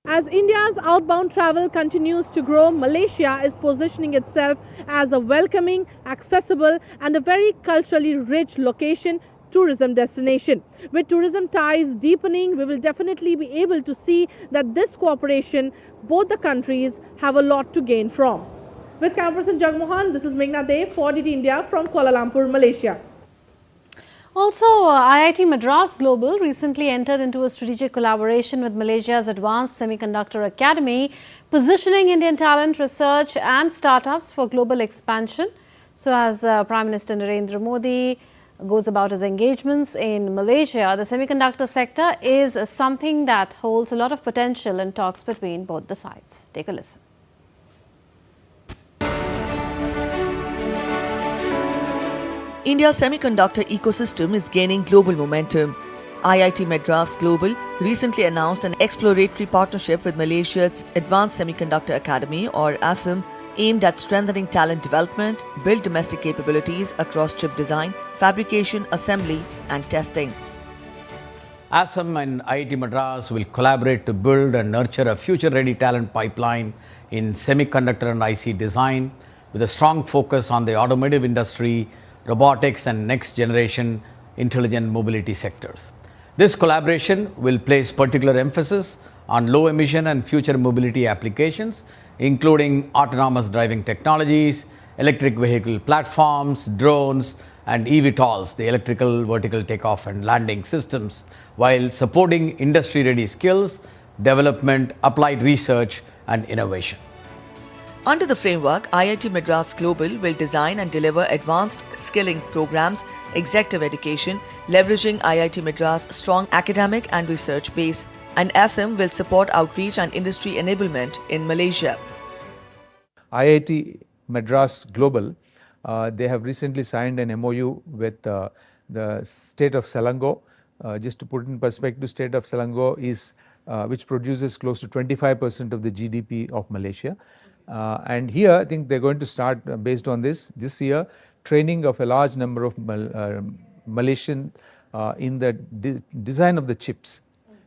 As India's outbound travel continues to grow, Malaysia is positioning itself as a welcoming, accessible, and a very culturally rich location tourism destination. With tourism ties deepening, we will definitely be able to see that this cooperation, both the countries have a lot to gain from. With camera person Jagmohan, this is Meghna Dev for DD India from Kuala Lumpur, Malaysia. Also, IIT Madras Global recently entered into a strategic collaboration with Malaysia's Advanced Semiconductor Academy, positioning Indian talent, research and startups for global expansion. So as Prime Minister Narendra Modi goes about his engagements in Malaysia, the semiconductor sector is something that holds a lot of potential in talks between both the sides. Take a listen. India's semiconductor ecosystem is gaining global momentum. IIT Madras Global recently announced an exploratory partnership with Malaysia's Advanced Semiconductor Academy, or ASEAN, aimed at strengthening talent development, build domestic capabilities across chip design, fabrication, assembly and testing. ASEAN and IIT Madras will collaborate to build and nurture a future-ready talent pipeline in semiconductor and IC design, with a strong focus on the automotive industry, robotics and next-generation intelligent mobility sectors. This collaboration will place particular emphasis on low-emission and future mobility applications, including autonomous driving technologies, electric vehicle platforms, drones, and eVTOLs, the electrical vertical takeoff and landing systems, while supporting industry-ready skills, development, applied research, and innovation. Under the framework, IIT Madras Global will design and deliver advanced skilling programs, executive education, leveraging IIT Madras' strong academic and research base, and ASEAN will support outreach and industry enablement in Malaysia. IIT Madras Global, they have recently signed an MOU with the state of Selangor. Just to put in perspective, state of Selangor is which produces close to 25% of the GDP of Malaysia. And here I think they're going to start, based on this year, training of a large number of Malaysian in the design of the chips.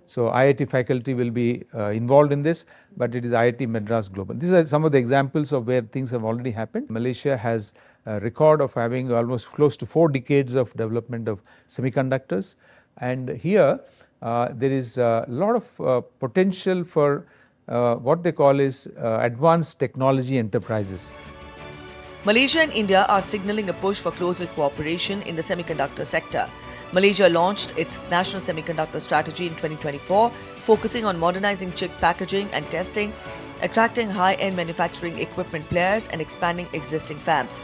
So IIT faculty will be involved in this, but it is IIT Madras Global. These are some of the examples of where things have already happened. Malaysia has a record of having almost close to 4 decades of development of semiconductors, and here there is a lot of potential for what they call is advanced technology enterprises. Malaysia and India are signaling a push for closer cooperation in the semiconductor sector. Malaysia launched its national semiconductor strategy in 2024, focusing on modernizing chip packaging and testing, attracting high-end manufacturing equipment players and expanding existing fabs.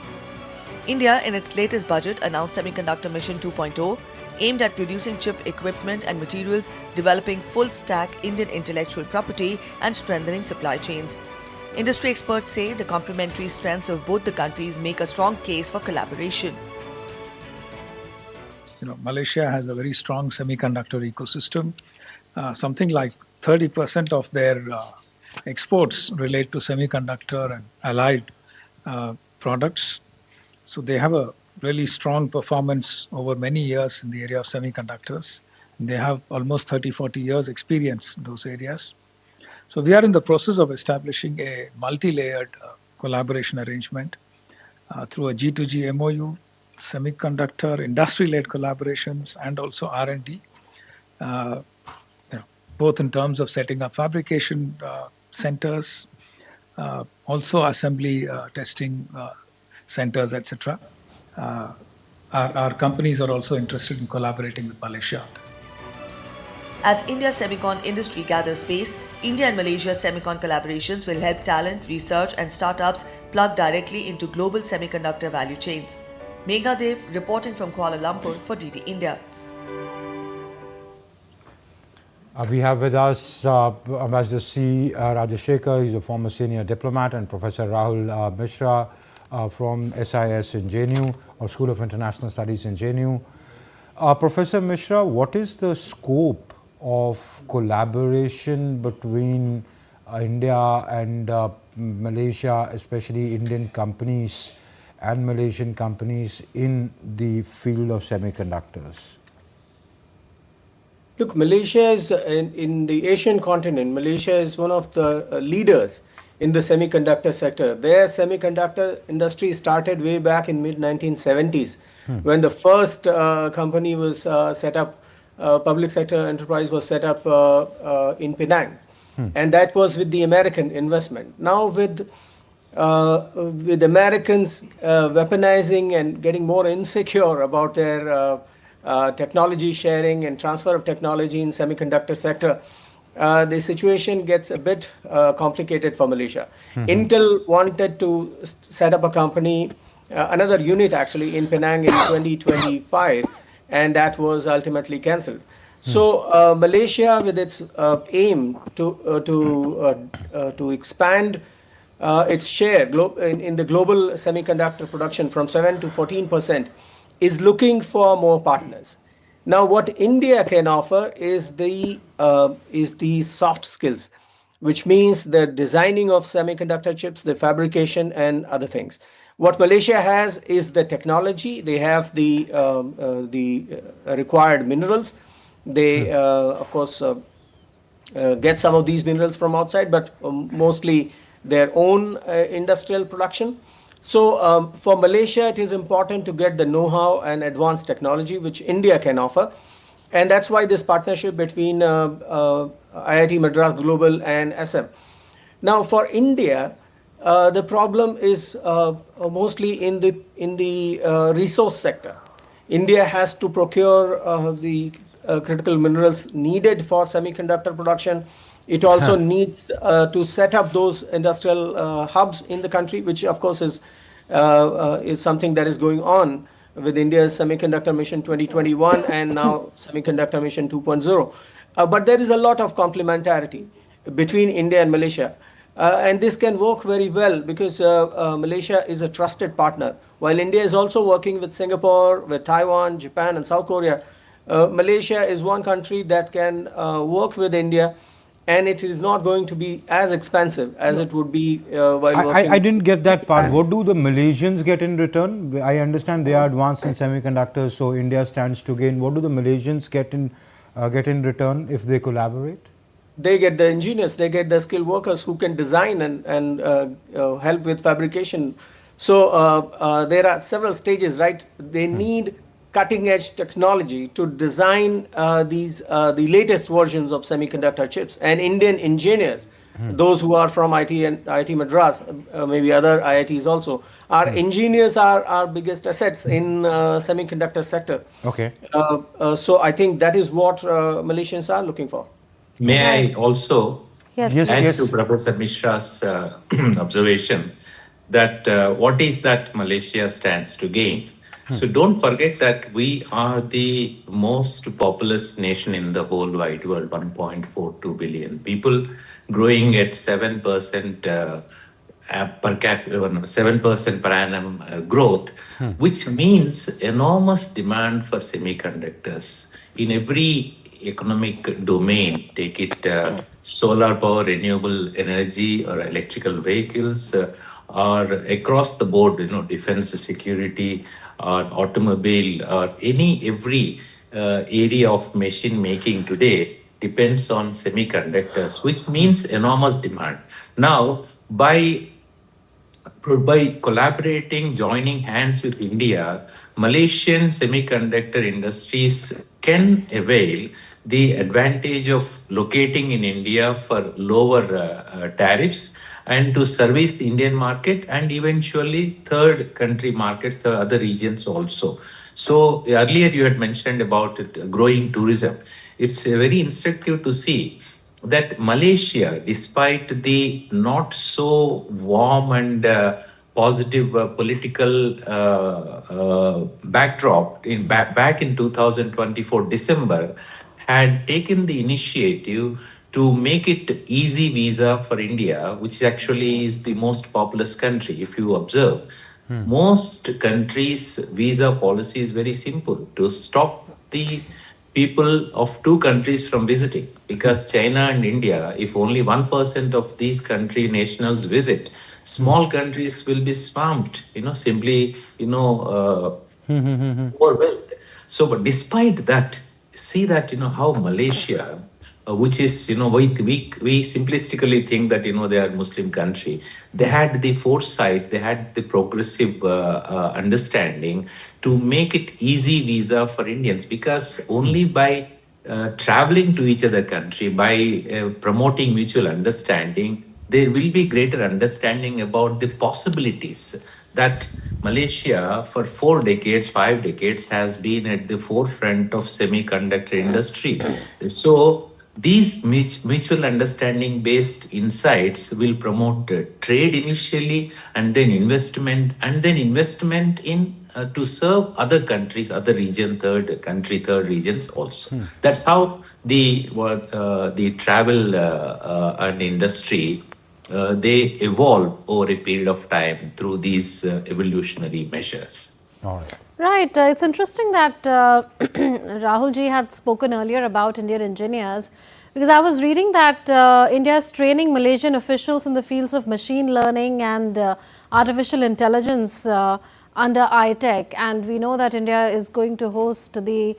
India, in its latest budget, announced Semiconductor Mission 2.0, aimed at producing chip equipment and materials, developing full-stack Indian intellectual property and strengthening supply chains. Industry experts say the complementary strengths of both the countries make a strong case for collaboration. Malaysia has a very strong semiconductor ecosystem. Something like 30% of their exports relate to semiconductor and allied products. So they have a really strong performance over many years in the area of semiconductors. And they have almost 30-40 years experience in those areas. So we are in the process of establishing a multi-layered collaboration arrangement through a G2G MOU, semiconductor industry-led collaborations, and also R&D, both in terms of setting up fabrication centers, also assembly testing centers, etc. Our companies are also interested in collaborating with Malaysia. As India's semicon industry gathers pace, India and Malaysia's semicon collaborations will help talent, research and startups plug directly into global semiconductor value chains. Meghna Dev reporting from Kuala Lumpur for DD India. We have with us Ambassador C. Rajashekhar. He's a former senior diplomat, and Professor Rahul Mishra from SIS in JNU, or School of International Studies in JNU. Professor Mishra, what is the scope of collaboration between India and Malaysia, especially Indian companies and Malaysian companies in the field of semiconductors? Look, Malaysia is in the Asian continent. Malaysia is one of the leaders in the semiconductor sector. Their semiconductor industry started way back in mid-1970s when the first company was set up, public sector enterprise was set up in Penang. And that was with the American investment. Now with Americans weaponizing and getting more insecure about their technology sharing and transfer of technology in semiconductor sector, the situation gets a bit complicated for Malaysia. Intel wanted to set up a company, another unit actually, in Penang in 2025, and that was ultimately cancelled. So Malaysia, with its aim to expand its share in the global semiconductor production from 7 to 14%, is looking for more partners. Now, what India can offer is the soft skills, which means the designing of semiconductor chips, the fabrication, and other things. What Malaysia has is the technology. They have the required minerals. They, of course, get some of these minerals from outside, but mostly their own industrial production. So for Malaysia, it is important to get the know-how and advanced technology, which India can offer. And that's why this partnership between IIT Madras Global and SM. Now for India, the problem is mostly in the resource sector. India has to procure the critical minerals needed for semiconductor production. It also needs to set up those industrial hubs in the country, which of course is something that is going on with India's Semiconductor Mission 2021 and now Semiconductor Mission 2.0. But there is a lot of complementarity between India and Malaysia. And this can work very well because Malaysia is a trusted partner. While India is also working with Singapore, with Taiwan, Japan, and South Korea, Malaysia is one country that can work with India, and it is not going to be as expensive as it would be while working. I didn't get that part. What do the Malaysians get in return? I understand they are advanced in semiconductors, so India stands to gain. What do the Malaysians get in return if they collaborate? They get the engineers, they get the skilled workers who can design and help with fabrication. So there are several stages, right? They need cutting-edge technology to design the latest versions of semiconductor chips, and Indian engineers those who are from IT and IIT Madras, maybe other IITs also, our engineers are our biggest assets in semiconductor sector. Okay. So I think that is what Malaysians are looking for. May I also Yes, add to Professor Mishra's observation that what is that Malaysia stands to gain? So don't forget that we are the most populous nation in the whole wide world, 1.42 billion people, growing at 7% per capita, 7% per annum growth, which means enormous demand for semiconductors in every economic domain. Take it solar power, renewable energy, or electrical vehicles, or across the board, defense, security, or automobile, or every area of machine making today depends on semiconductors, which means enormous demand. Now, by collaborating, joining hands with India, Malaysian semiconductor industries can avail the advantage of locating in India for lower tariffs and to service the Indian market and eventually third country markets, the other regions also. So earlier you had mentioned about growing tourism. It's very instructive to see that Malaysia, despite the not so warm and positive political backdrop back in 2024 December, had taken the initiative to make it easy visa for India, which actually is the most populous country. If you observe, most countries' visa policy is very simple: to stop the people of two countries from visiting. Because China and India, if only 1% of these country nationals visit, small countries will be swamped, simply, overwhelmed. So, but despite that, see that, how Malaysia, which is, we simplistically think that, they are Muslim country. They had the foresight, they had the progressive understanding to make it easy visa for Indians, because only by traveling to each other country, by promoting mutual understanding, there will be greater understanding about the possibilities that Malaysia for 4 decades, 5 decades has been at the forefront of semiconductor industry. So these mutual understanding based insights will promote trade initially, and then investment in to serve other countries, other region, third regions also. That's how the travel and industry they evolve over a period of time through these evolutionary measures. Right. It's interesting that Rahul ji had spoken earlier about Indian engineers, because I was reading that India is training Malaysian officials in the fields of machine learning and artificial intelligence under iTech. And we know that India is going to host the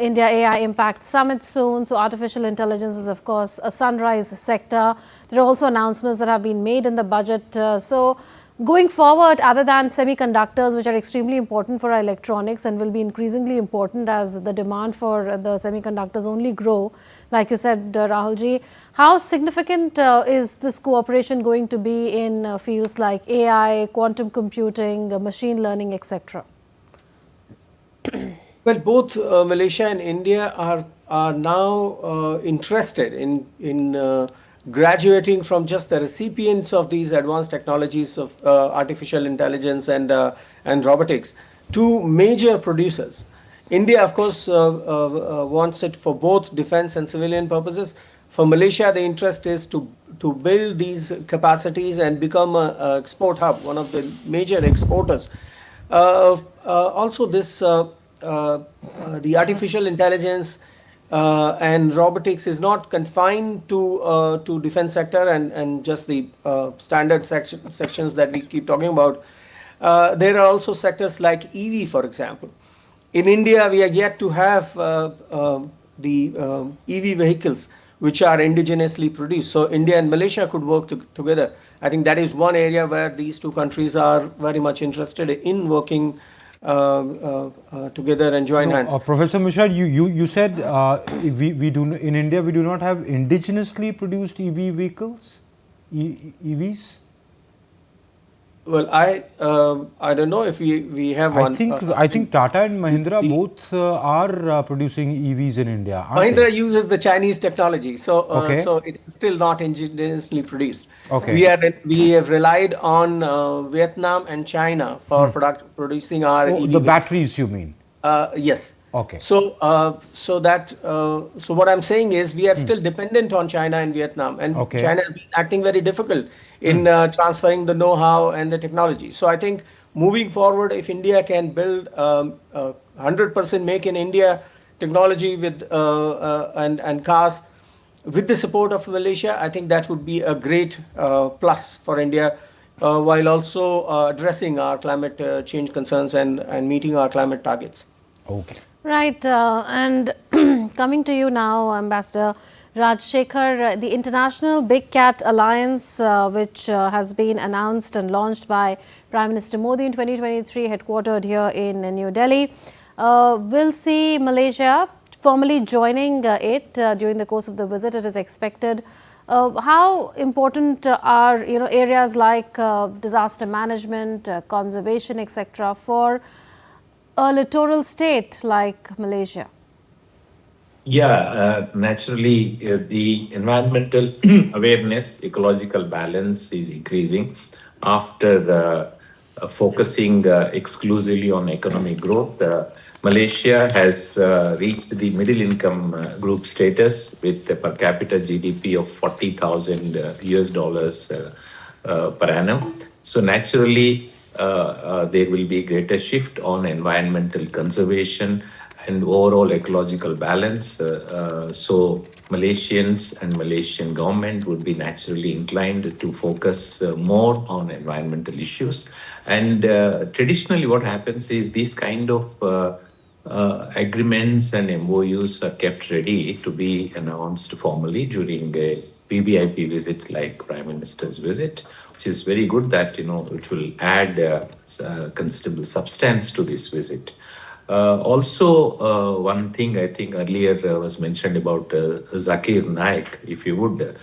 India AI Impact Summit soon. So artificial intelligence is, of course, a sunrise sector. There are also announcements that have been made in the budget. So going forward, other than semiconductors, which are extremely important for our electronics and will be increasingly important as the demand for the semiconductors only grow, like you said, Rahul ji, how significant is this cooperation going to be in fields like AI, quantum computing, machine learning, etc.? Well, both Malaysia and India are now interested in graduating from just the recipients of these advanced technologies of artificial intelligence and robotics to major producers. India, of course, wants it for both defense and civilian purposes. For Malaysia, the interest is to build these capacities and become an export hub, one of the major exporters. Also, this the artificial intelligence and robotics is not confined to defense sector and just the standard sections that we keep talking about. There are also sectors like EV, for example. In India, we are yet to have the EV vehicles which are indigenously produced. So India and Malaysia could work together. I think that is one area where these two countries are very much interested in working together and join hands. Professor Mishra, you said we do in India we do not have indigenously produced EV vehicles. EVs? Well, I don't know if we have one. I think Tata and Mahindra both are producing EVs in India. Mahindra uses the Chinese technology, so so it's still not indigenously produced. Okay. We have relied on Vietnam and China for producing our EV. The batteries, you mean? Yes. Okay. So so what I'm saying is we are still dependent on China and Vietnam, and China has been acting very difficult in transferring the know-how and the technology. So I think moving forward, if India can build 100% make in India technology with and cars with the support of Malaysia, I think that would be a great plus for India, while also addressing our climate change concerns and meeting our climate targets. Okay. Right, and coming to you now, Ambassador Rajshekhar, the International Big Cat Alliance, which has been announced and launched by Prime Minister Modi in 2023, headquartered here in New Delhi, will see Malaysia formally joining it during the course of the visit. It is expected. How important are areas like disaster management, conservation, etc., for a littoral state like Malaysia? Yeah, naturally, the environmental awareness, ecological balance is increasing after focusing exclusively on economic growth. Malaysia has reached the middle income group status with a per capita GDP of $40,000 per annum. So naturally, there will be greater shift on environmental conservation and overall ecological balance. So Malaysians and Malaysian government would be naturally inclined to focus more on environmental issues. And traditionally what happens is these kind of agreements and MOUs are kept ready to be announced formally during a PBIP visit like Prime Minister's visit, which is very good that, it will add considerable substance to this visit. Also, one thing I think earlier was mentioned about Zakir Naik. If you would,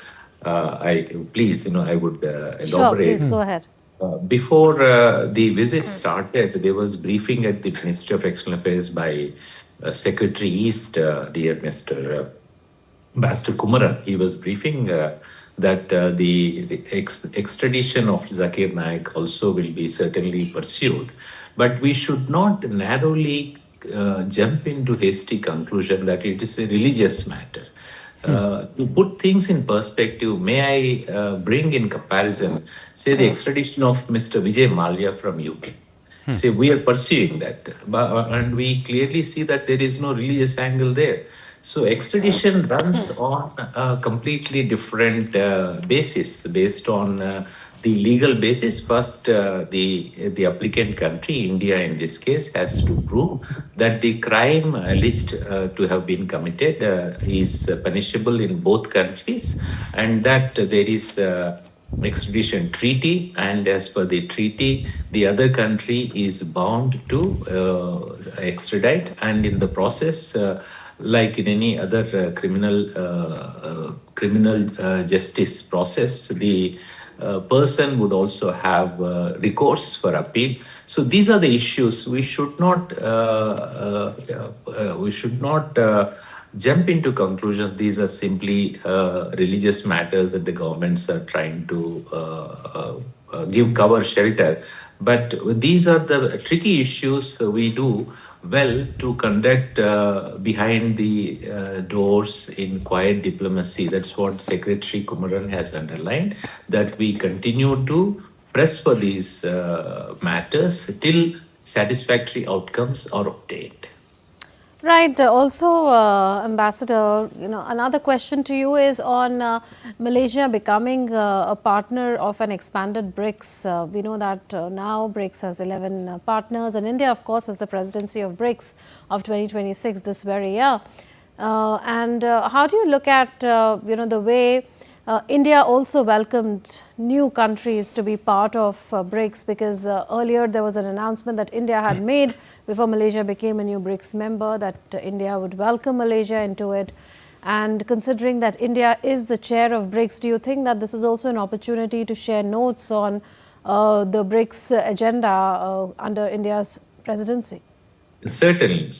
I would elaborate. Sure, please go ahead. Before the visit started, there was briefing at the Ministry of External Affairs by Secretary East, dear Mr. Ambassador Kumaran. He was briefing that the extradition of Zakir Naik also will be certainly pursued. But we should not narrowly jump into hasty conclusion that it is a religious matter. To put things in perspective, may I bring in comparison, say the extradition of Mr. Vijay Mallya from UK. Say we are pursuing that, and we clearly see that there is no religious angle there. So extradition runs on a completely different basis, based on the legal basis. First, the applicant country, India in this case, has to prove that the crime alleged to have been committed is punishable in both countries, and that there is extradition treaty, and as per the treaty, the other country is bound to extradite, and in the process, like in any other criminal justice process, the person would also have recourse for appeal. So these are the issues. We should not jump into conclusions. These are simply religious matters that the governments are trying to give cover, shelter. But these are the tricky issues we do well to conduct behind the doors in quiet diplomacy. That's what Secretary Kumaran has underlined, that we continue to press for these matters till satisfactory outcomes are obtained. Right. Also, Ambassador, another question to you is on Malaysia becoming a partner of an expanded BRICS. We know that now BRICS has 11 partners, and India, of course, is the presidency of BRICS of 2026 this very year. And how do you look at, the way India also welcomed new countries to be part of BRICS, because earlier there was an announcement that India had made before Malaysia became a new BRICS member, that India would welcome Malaysia into it. And considering that India is the chair of BRICS, do you think that this is also an opportunity to share notes on the BRICS agenda under India's presidency? Certainly.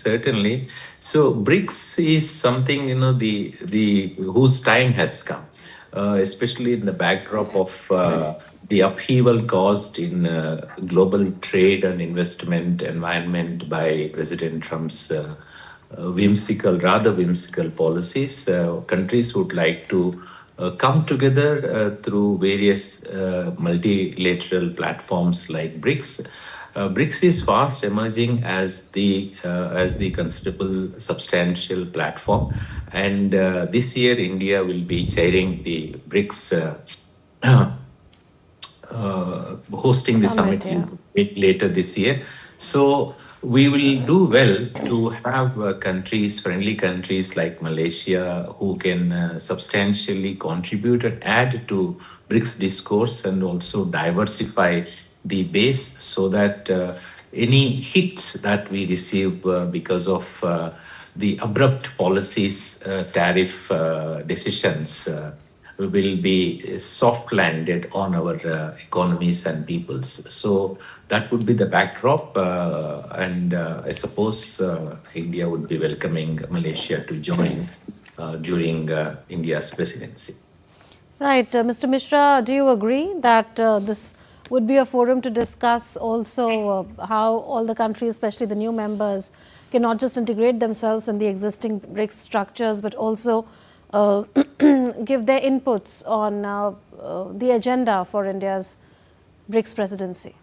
So BRICS is something, the whose time has come, especially in the backdrop of the upheaval caused in global trade and investment environment by President Trump's rather whimsical policies. Countries would like to come together through various multilateral platforms like BRICS. BRICS is fast emerging as the considerable, substantial platform, and this year India will be chairing the BRICS, hosting the summit later this year. So we will do well to have friendly countries like Malaysia, who can substantially contribute and add to BRICS discourse and also diversify the base, so that any hits that we receive because of the abrupt policies, tariff decisions, will be soft landed on our economies and peoples. So that would be the backdrop, and I suppose India would be welcoming Malaysia to join during India's presidency. Right. Mr. Mishra, do you agree that this would be a forum to discuss also how all the countries, especially the new members, can not just integrate themselves in the existing BRICS structures, but also give their inputs on the agenda for India's BRICS presidency?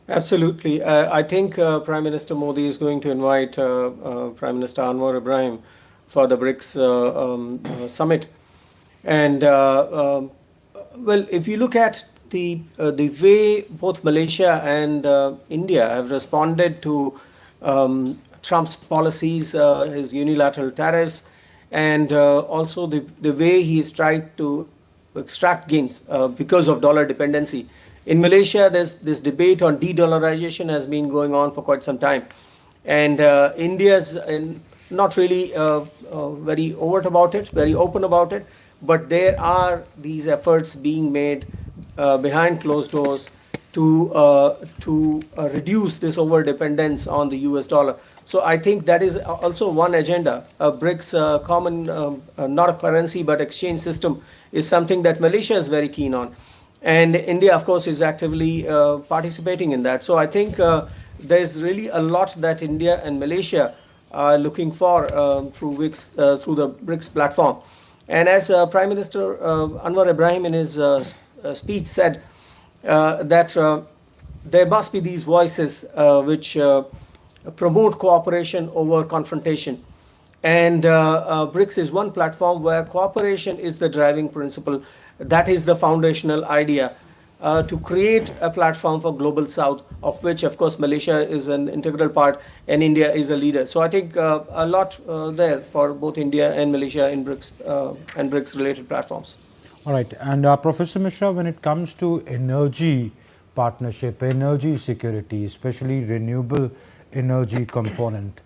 Absolutely. I think Prime Minister Modi is going to invite Prime Minister Anwar Ibrahim for the BRICS summit. And well, if you look at the way both Malaysia and India have responded to Trump's policies, his unilateral tariffs, and also the way he's tried to extract gains because of dollar dependency. In Malaysia, there's this debate on de-dollarization has been going on for quite some time. And India's not really very overt about it, very open about it, but there are these efforts being made behind closed doors to reduce this over dependence on the US dollar. So I think that is also one agenda. BRICS common, not a currency but exchange system, is something that Malaysia is very keen on. And India, of course, is actively participating in that. So I think there's really a lot that India and Malaysia are looking for through the BRICS platform. And as Prime Minister Anwar Ibrahim in his speech said, that there must be these voices which promote cooperation over confrontation. And BRICS is one platform where cooperation is the driving principle. That is the foundational idea, to create a platform for Global South, of which, of course, Malaysia is an integral part and India is a leader. So I think a lot there for both India and Malaysia in BRICS and BRICS-related platforms. All right. And Professor Mishra, when it comes to energy partnership, energy security, especially renewable energy component,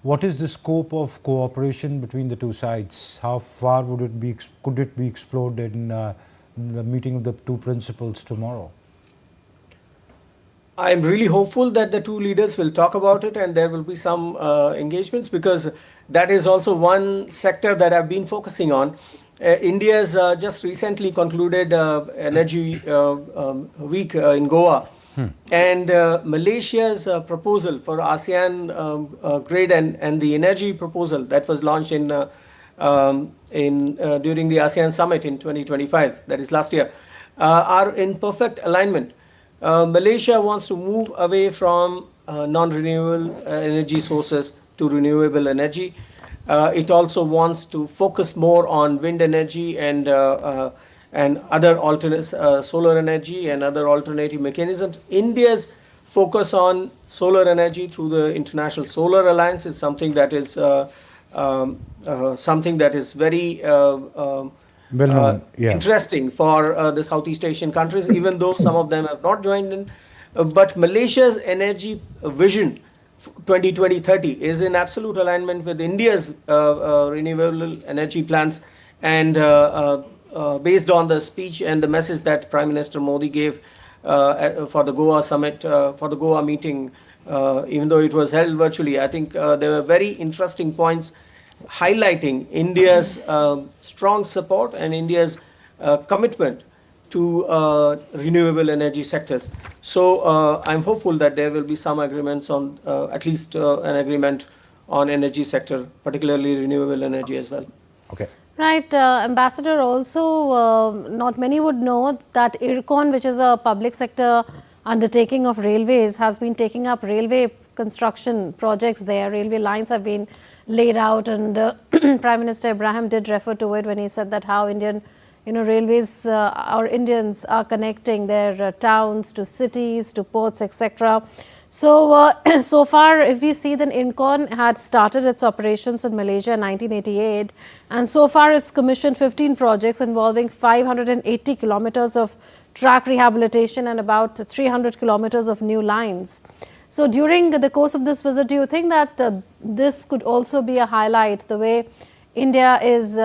what is the scope of cooperation between the two sides? How far would it be? Could it be explored in the meeting of the two principals tomorrow? I'm really hopeful that the two leaders will talk about it and there will be some engagements, because that is also one sector that I've been focusing on. India's just recently concluded Energy Week in Goa. And Malaysia's proposal for ASEAN grid and the energy proposal that was launched during the ASEAN summit in 2025, that is last year, are in perfect alignment. Malaysia wants to move away from non-renewable energy sources to renewable energy. It also wants to focus more on wind energy and other alternative solar energy and other alternative mechanisms. India's focus on solar energy through the International Solar Alliance is something that is very interesting for the Southeast Asian countries, even though some of them have not joined in. But Malaysia's energy vision 2020-30 is in absolute alignment with India's renewable energy plans, and based on the speech and the message that Prime Minister Modi gave for the Goa summit, for the Goa meeting, even though it was held virtually, I think there were very interesting points highlighting India's strong support and India's commitment to renewable energy sectors. So I'm hopeful that there will be some agreements on, at least an agreement on energy sector, particularly renewable energy as well. Okay. Right, Ambassador, also not many would know that IRCON, which is a public sector undertaking of railways, has been taking up railway construction projects there. Railway lines have been laid out, and Prime Minister Ibrahim did refer to it when he said that how Indian railways, our Indians are connecting their towns to cities, to ports, etc. So, so far, if we see, then IRCON had started its operations in Malaysia in 1988, and so far it's commissioned 15 projects involving 580 kilometers of track rehabilitation and about 300 kilometers of new lines. So, during the course of this visit, do you think that this could also be a highlight, the way India is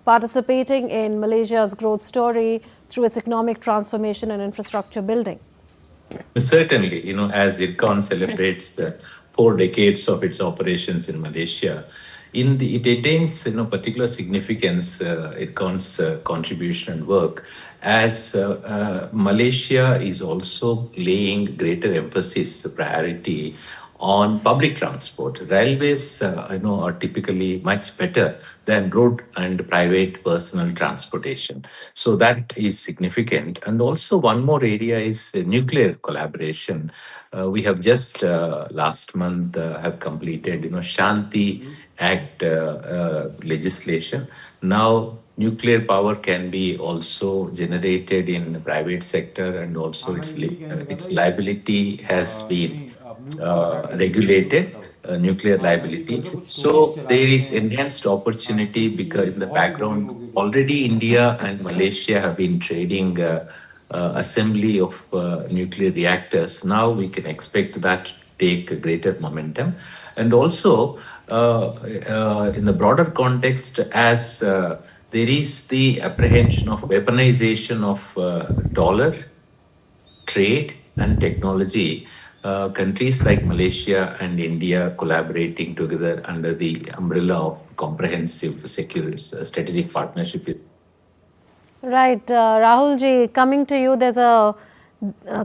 participating in Malaysia's growth story through its economic transformation and infrastructure building? Certainly, as IRCON celebrates 4 decades of its operations in Malaysia, it attains particular significance, IRCON's contribution and work, as Malaysia is also laying greater emphasis, priority on public transport. Railways, are typically much better than road and private personal transportation. So that is significant. And also one more area is nuclear collaboration. We have just last month have completed, Shanti Act legislation. Now nuclear power can be also generated in the private sector, and also its liability has been regulated, nuclear liability. So there is enhanced opportunity, because in the background already India and Malaysia have been trading assembly of nuclear reactors. Now we can expect that to take greater momentum. And also in the broader context, as there is the apprehension of weaponization of dollar, trade and technology, countries like Malaysia and India collaborating together under the umbrella of comprehensive security strategic partnership. Right, Rahul ji, coming to you, there's a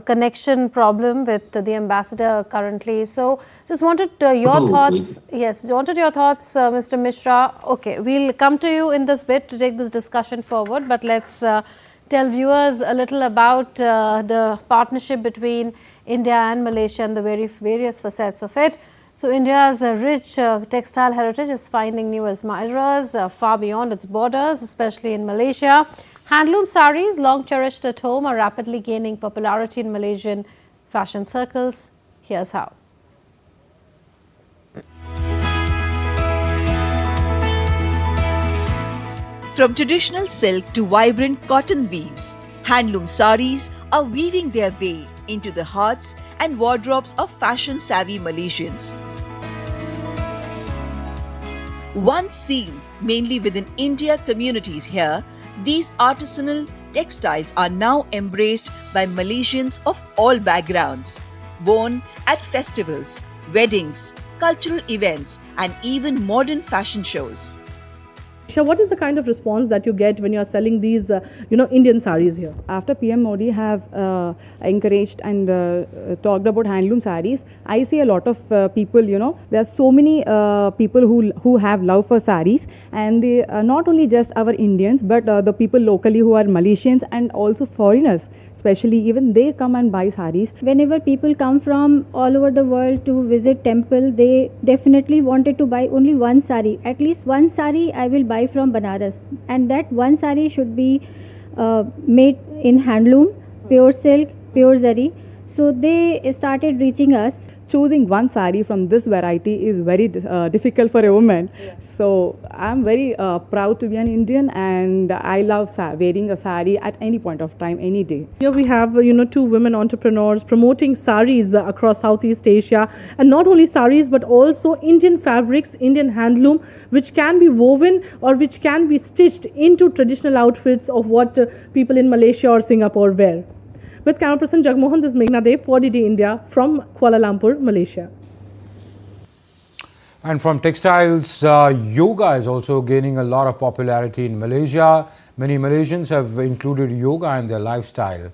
connection problem with the ambassador currently. So, just wanted your thoughts. Yes, wanted your thoughts, Mr. Mishra. Okay, we'll come to you in this bit to take this discussion forward, but let's tell viewers a little about the partnership between India and Malaysia and the various facets of it. So, India's rich textile heritage is finding new admirers far beyond its borders, especially in Malaysia. Handloom saris, long cherished at home, are rapidly gaining popularity in Malaysian fashion circles. Here's how. From traditional silk to vibrant cotton weaves, handloom saris are weaving their way into the hearts and wardrobes of fashion-savvy Malaysians. Once seen mainly within India communities here, these artisanal textiles are now embraced by Malaysians of all backgrounds, worn at festivals, weddings, cultural events, and even modern fashion shows. What is the kind of response that you get when you are selling these, Indian saris here? After PM Modi have encouraged and talked about handloom saris, I see a lot of people, there are so many people who have love for saris, and they not only just our Indians, but the people locally who are Malaysians and also foreigners. Especially, even they come and buy saris. Whenever people come from all over the world to visit temple, they definitely wanted to buy only one sari. At least one sari I will buy from Banaras, and that one sari should be made in handloom, pure silk, pure zari. So they started reaching us. choosing one sari from this variety is very difficult for a woman. So I'm very proud to be an Indian, and I love wearing a sari at any point of time, any day. Here we have, two women entrepreneurs promoting saris across Southeast Asia, and not only saris but also Indian fabrics, Indian handloom, which can be woven or which can be stitched into traditional outfits of what people in Malaysia or Singapore wear. With camera person Jagmohan, this is Meghna Dev for DD India from Kuala Lumpur, Malaysia. And from textiles, yoga is also gaining a lot of popularity in Malaysia. Many Malaysians have included yoga in their lifestyle.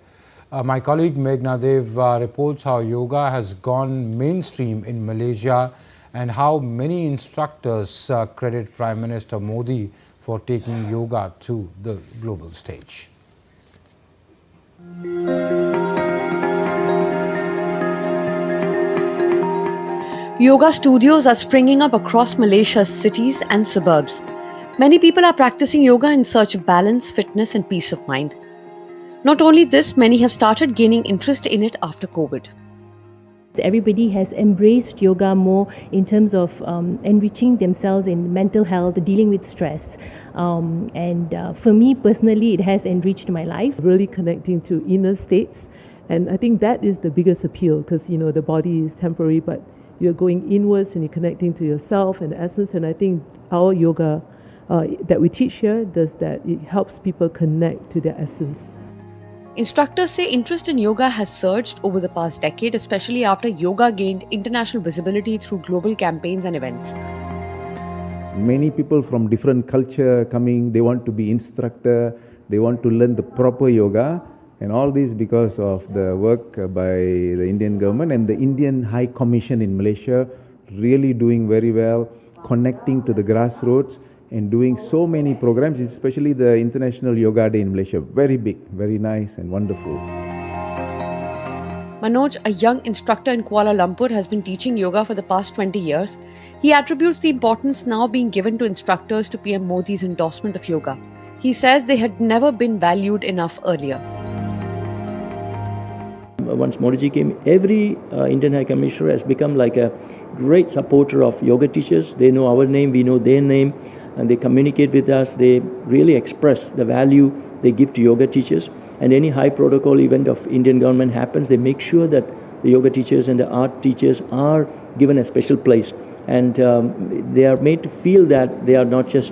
My colleague Meghna Dev reports how yoga has gone mainstream in Malaysia and how many instructors credit Prime Minister Modi for taking yoga to the global stage. Yoga studios are springing up across Malaysia's cities and suburbs. Many people are practicing yoga in search of balance, fitness, and peace of mind. Not only this, many have started gaining interest in it after COVID. Everybody has embraced yoga more in terms of enriching themselves in mental health, dealing with stress. For me personally, it has enriched my life. Really connecting to inner states. And I think that is the biggest appeal, because, the body is temporary, but you're going inwards and you're connecting to yourself and essence. And I think our yoga that we teach here does that. It helps people connect to their essence. Instructors say interest in yoga has surged over the past decade, especially after yoga gained international visibility through global campaigns and events. Many people from different culture coming, they want to be instructor, they want to learn the proper yoga, and all this because of the work by the Indian government and the Indian High Commission in Malaysia, really doing very well, connecting to the grassroots and doing so many programs, especially the International Yoga Day in Malaysia. Very big, very nice and wonderful. Manoj, a young instructor in Kuala Lumpur, has been teaching yoga for the past 20 years. He attributes the importance now being given to instructors to PM Modi's endorsement of yoga. He says they had never been valued enough earlier. Once Modi ji came, every Indian High Commissioner has become like a great supporter of yoga teachers. They know our name, we know their name, and they communicate with us. They really express the value they give to yoga teachers. And any high protocol event of Indian government happens, they make sure that the yoga teachers and the art teachers are given a special place. And they are made to feel that they are not just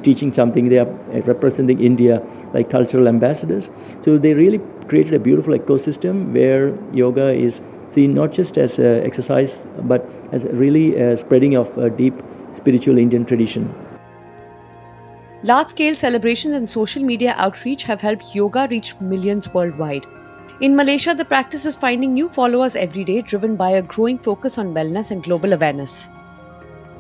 teaching something, they are representing India like cultural ambassadors. So they really created a beautiful ecosystem where yoga is seen not just as an exercise, but as really a spreading of a deep spiritual Indian tradition. Large-scale celebrations and social media outreach have helped yoga reach millions worldwide. In Malaysia, the practice is finding new followers every day, driven by a growing focus on wellness and global awareness.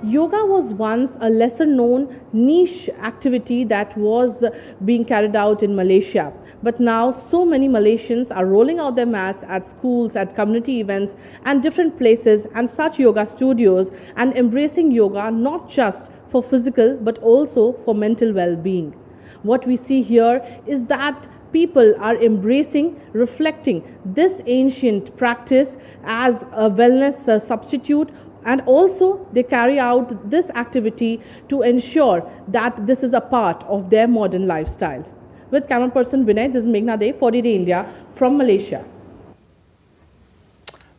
Yoga was once a lesser known niche activity that was being carried out in Malaysia. But now so many Malaysians are rolling out their mats at schools, at community events and different places and such yoga studios, and embracing yoga not just for physical but also for mental well-being. What we see here is that people are embracing, reflecting this ancient practice as a wellness substitute, and also they carry out this activity to ensure that this is a part of their modern lifestyle. With camera person Vinay, this is Meghna Dev for DD India from Malaysia.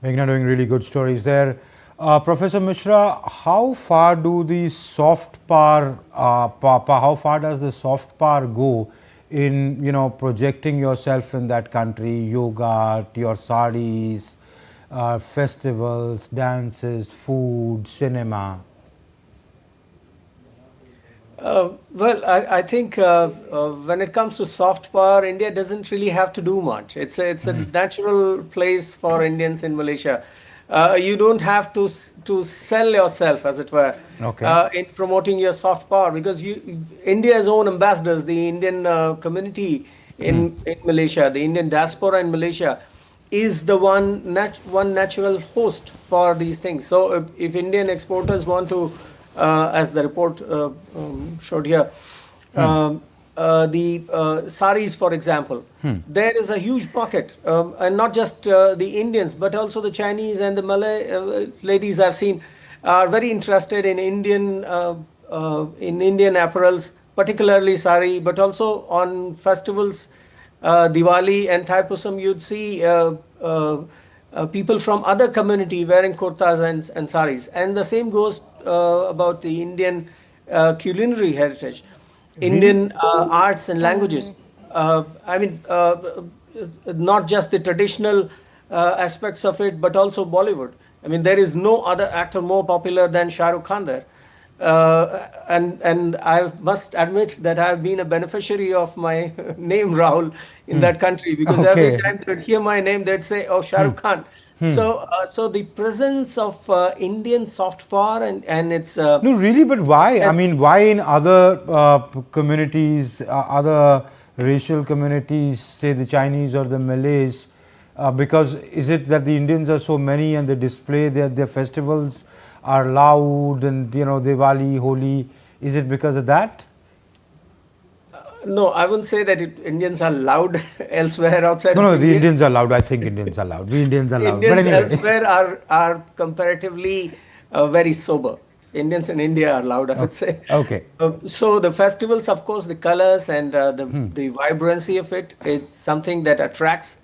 Meghna doing really good stories there. Professor Mishra, how far do the soft power, how far does the soft power go in, projecting yourself in that country, yoga, your saris, festivals, dances, food, cinema? I think when it comes to soft power, India doesn't really have to do much. It's a natural place for Indians in Malaysia. You don't have to sell yourself, as it were, in promoting your soft power, because India's own ambassadors, the Indian community in Malaysia, the Indian diaspora in Malaysia, is the one natural host for these things. So if Indian exporters want to, as the report showed here, saris, for example, there is a huge pocket, and not just the Indians, but also the Chinese and the Malay ladies I've seen are very interested in Indian apparels, particularly sari, but also on festivals, Diwali and Thaipusam, you'd see people from other community wearing kurtas and saris. And the same goes about the Indian culinary heritage, Indian arts and languages. Not just the traditional aspects of it, but also Bollywood. I mean, there is no other actor more popular than Shah Rukh Khan there. And I must admit that I've been a beneficiary of my name Rahul in that country, because every time they'd hear my name, they'd say, "Oh, Shah Rukh Khan." So the presence of Indian soft power and it's no, really, but why? I mean, why in other communities, other racial communities, say the Chinese or the Malays? Because is it that the Indians are so many and they display their festivals are loud, and Diwali, Holi? Is it because of that? No, I wouldn't say that Indians are loud elsewhere outside. No, the Indians are loud. I think Indians are loud. We Indians are loud. Indians but anyway. elsewhere are comparatively very sober. Indians in India are loud, I would say. Okay. So the festivals, of course, the colors and the vibrancy of it, it's something that attracts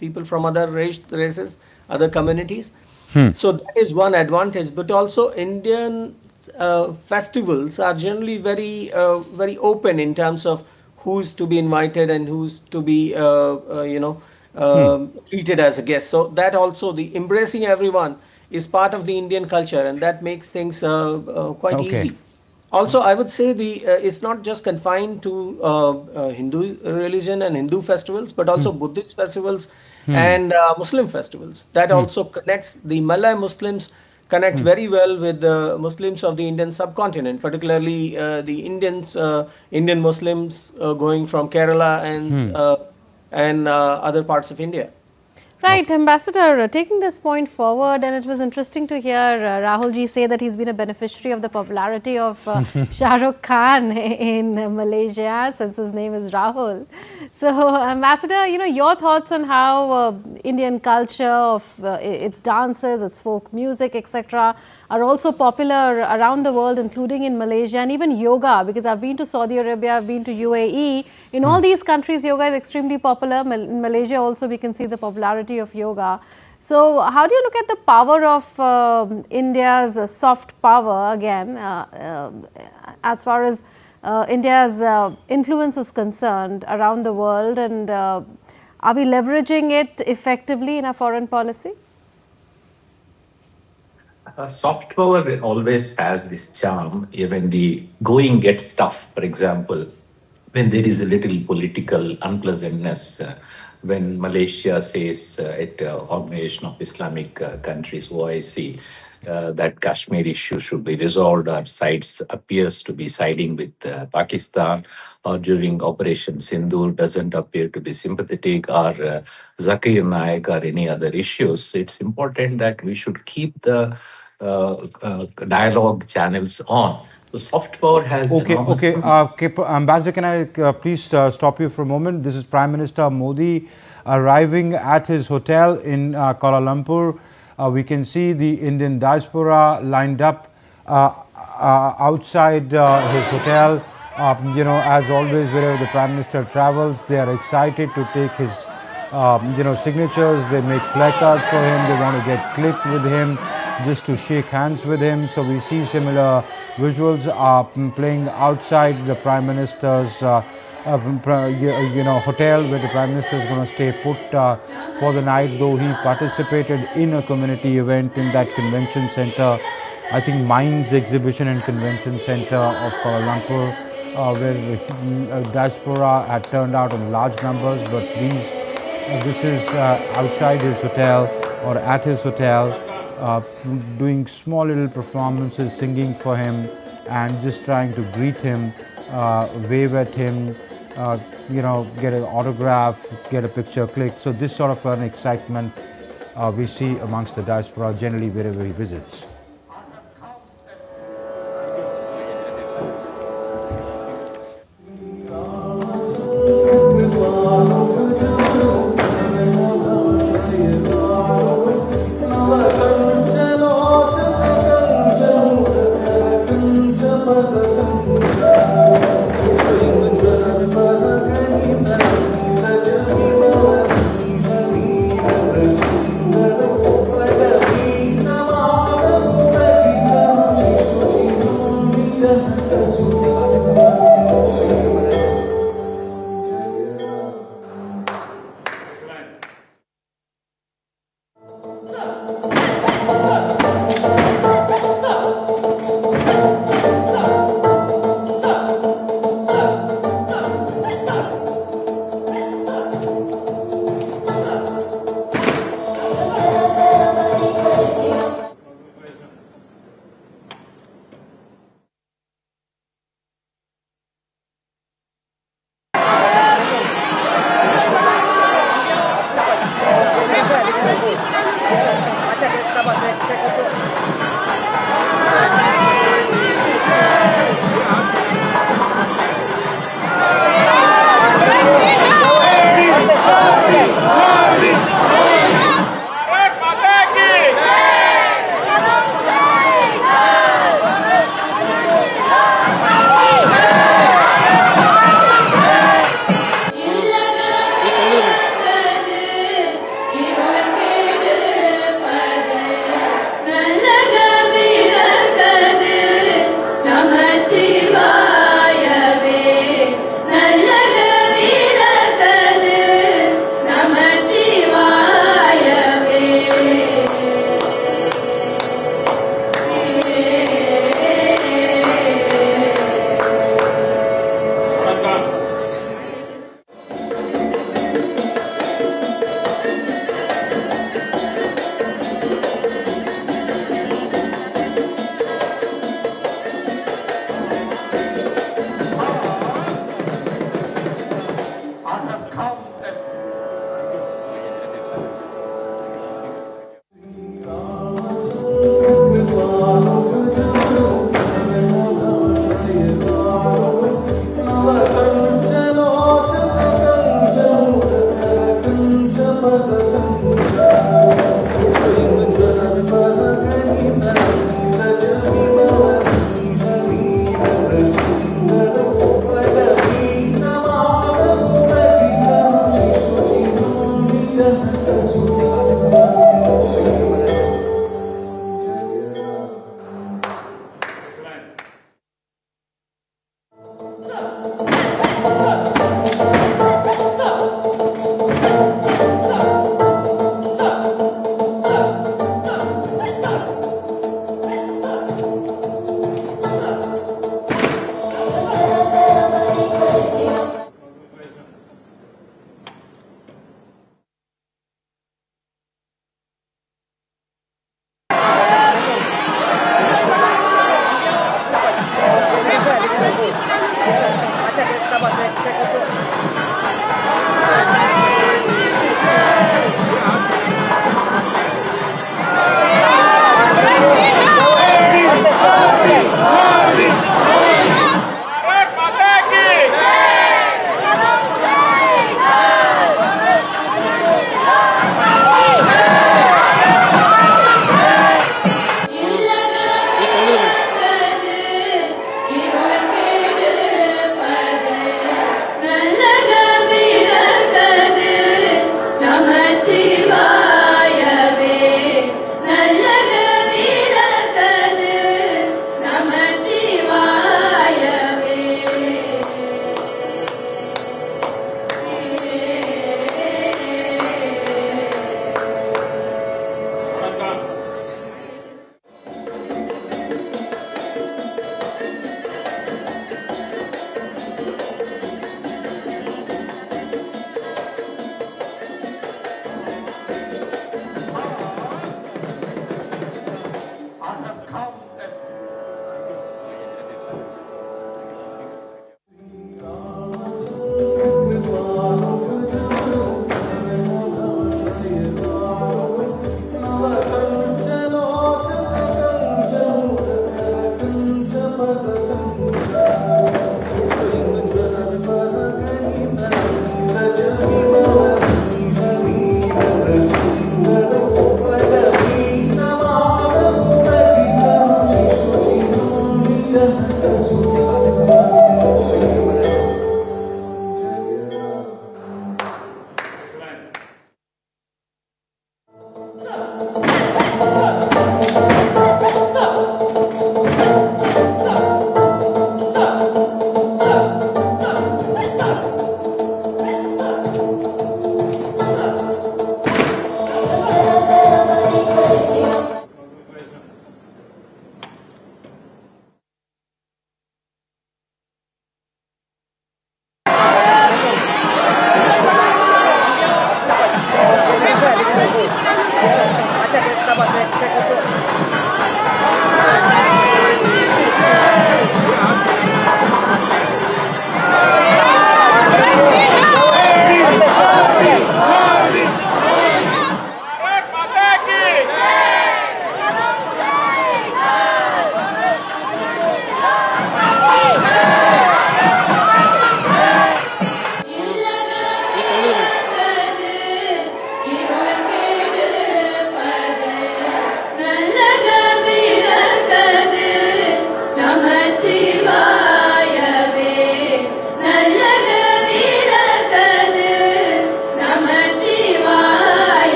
people from other races, other communities. So that is one advantage. But also Indian festivals are generally very open in terms of who's to be invited and who's to be treated as a guest. So that also, the embracing everyone is part of the Indian culture, and that makes things quite easy. Also, I would say it's not just confined to Hindu religion and Hindu festivals, but also Buddhist festivals and Muslim festivals. That also connects. The Malay Muslims connect very well with the Muslims of the Indian subcontinent, particularly the Indian Muslims going from Kerala and other parts of India. Right, Ambassador, taking this point forward, and it was interesting to hear Rahul ji say that he's been a beneficiary of the popularity of Shah Rukh Khan in Malaysia, since his name is Rahul. So, Ambassador, your thoughts on how Indian culture, of its dances, its folk music, etc., are also popular around the world, including in Malaysia, and even yoga, because I've been to Saudi Arabia, I've been to UAE. In all these countries, yoga is extremely popular. In Malaysia also, we can see the popularity of yoga. So how do you look at the power of India's soft power again, as far as India's influence is concerned around the world, and are we leveraging it effectively in our foreign policy? Soft power always has this charm. When the going gets tough, for example, when there is a little political unpleasantness, when Malaysia says at Organization of Islamic Countries, OIC, that Kashmir issue should be resolved, our sides appears to be siding with Pakistan, or during Operation Sindoor doesn't appear to be sympathetic, or Zakir Naik or any other issues. It's important that we should keep the dialogue channels on. So soft power has Okay, Ambassador, can I please stop you for a moment? This is Prime Minister Modi arriving at his hotel in Kuala Lumpur. We can see the Indian diaspora lined up outside his hotel. As always, wherever the Prime Minister travels, they are excited to take his signatures. They make placards for him. They want to get clicked with him, just to shake hands with him. So we see similar visuals playing outside the Prime Minister's hotel, where the Prime Minister is going to stay put for the night, though he participated in a community event in that convention center, I think Mines Exhibition and Convention Center of Kuala Lumpur, where the diaspora had turned out in large numbers. But this is outside his hotel, or at his hotel, doing small little performances, singing for him, and just trying to greet him, wave at him, get an autograph, get a picture clicked. So this sort of an excitement we see amongst the diaspora generally wherever he visits.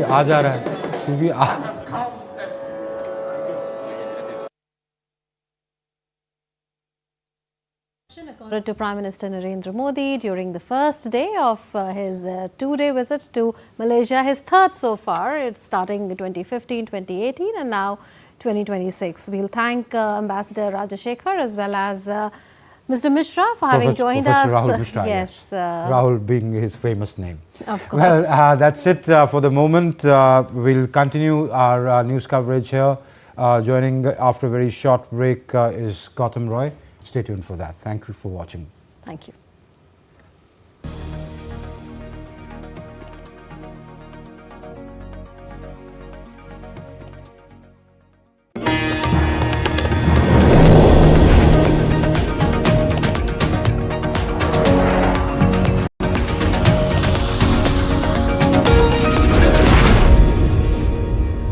आ जा रहा है, तू भी आ. According to Prime Minister Narendra Modi during the first day of his two-day visit to Malaysia, his third so far. It's starting 2015, 2018 and now 2026. We'll thank Ambassador Rajashekhar as well as Mr. Mishra for having joined Professor us. Rahul Mishra, yes. Rahul being his famous name. Of course. Well, that's it for the moment. We'll continue our news coverage here. Joining after a very short break is Gautam Roy. Stay tuned for that. Thank you for watching. Thank you.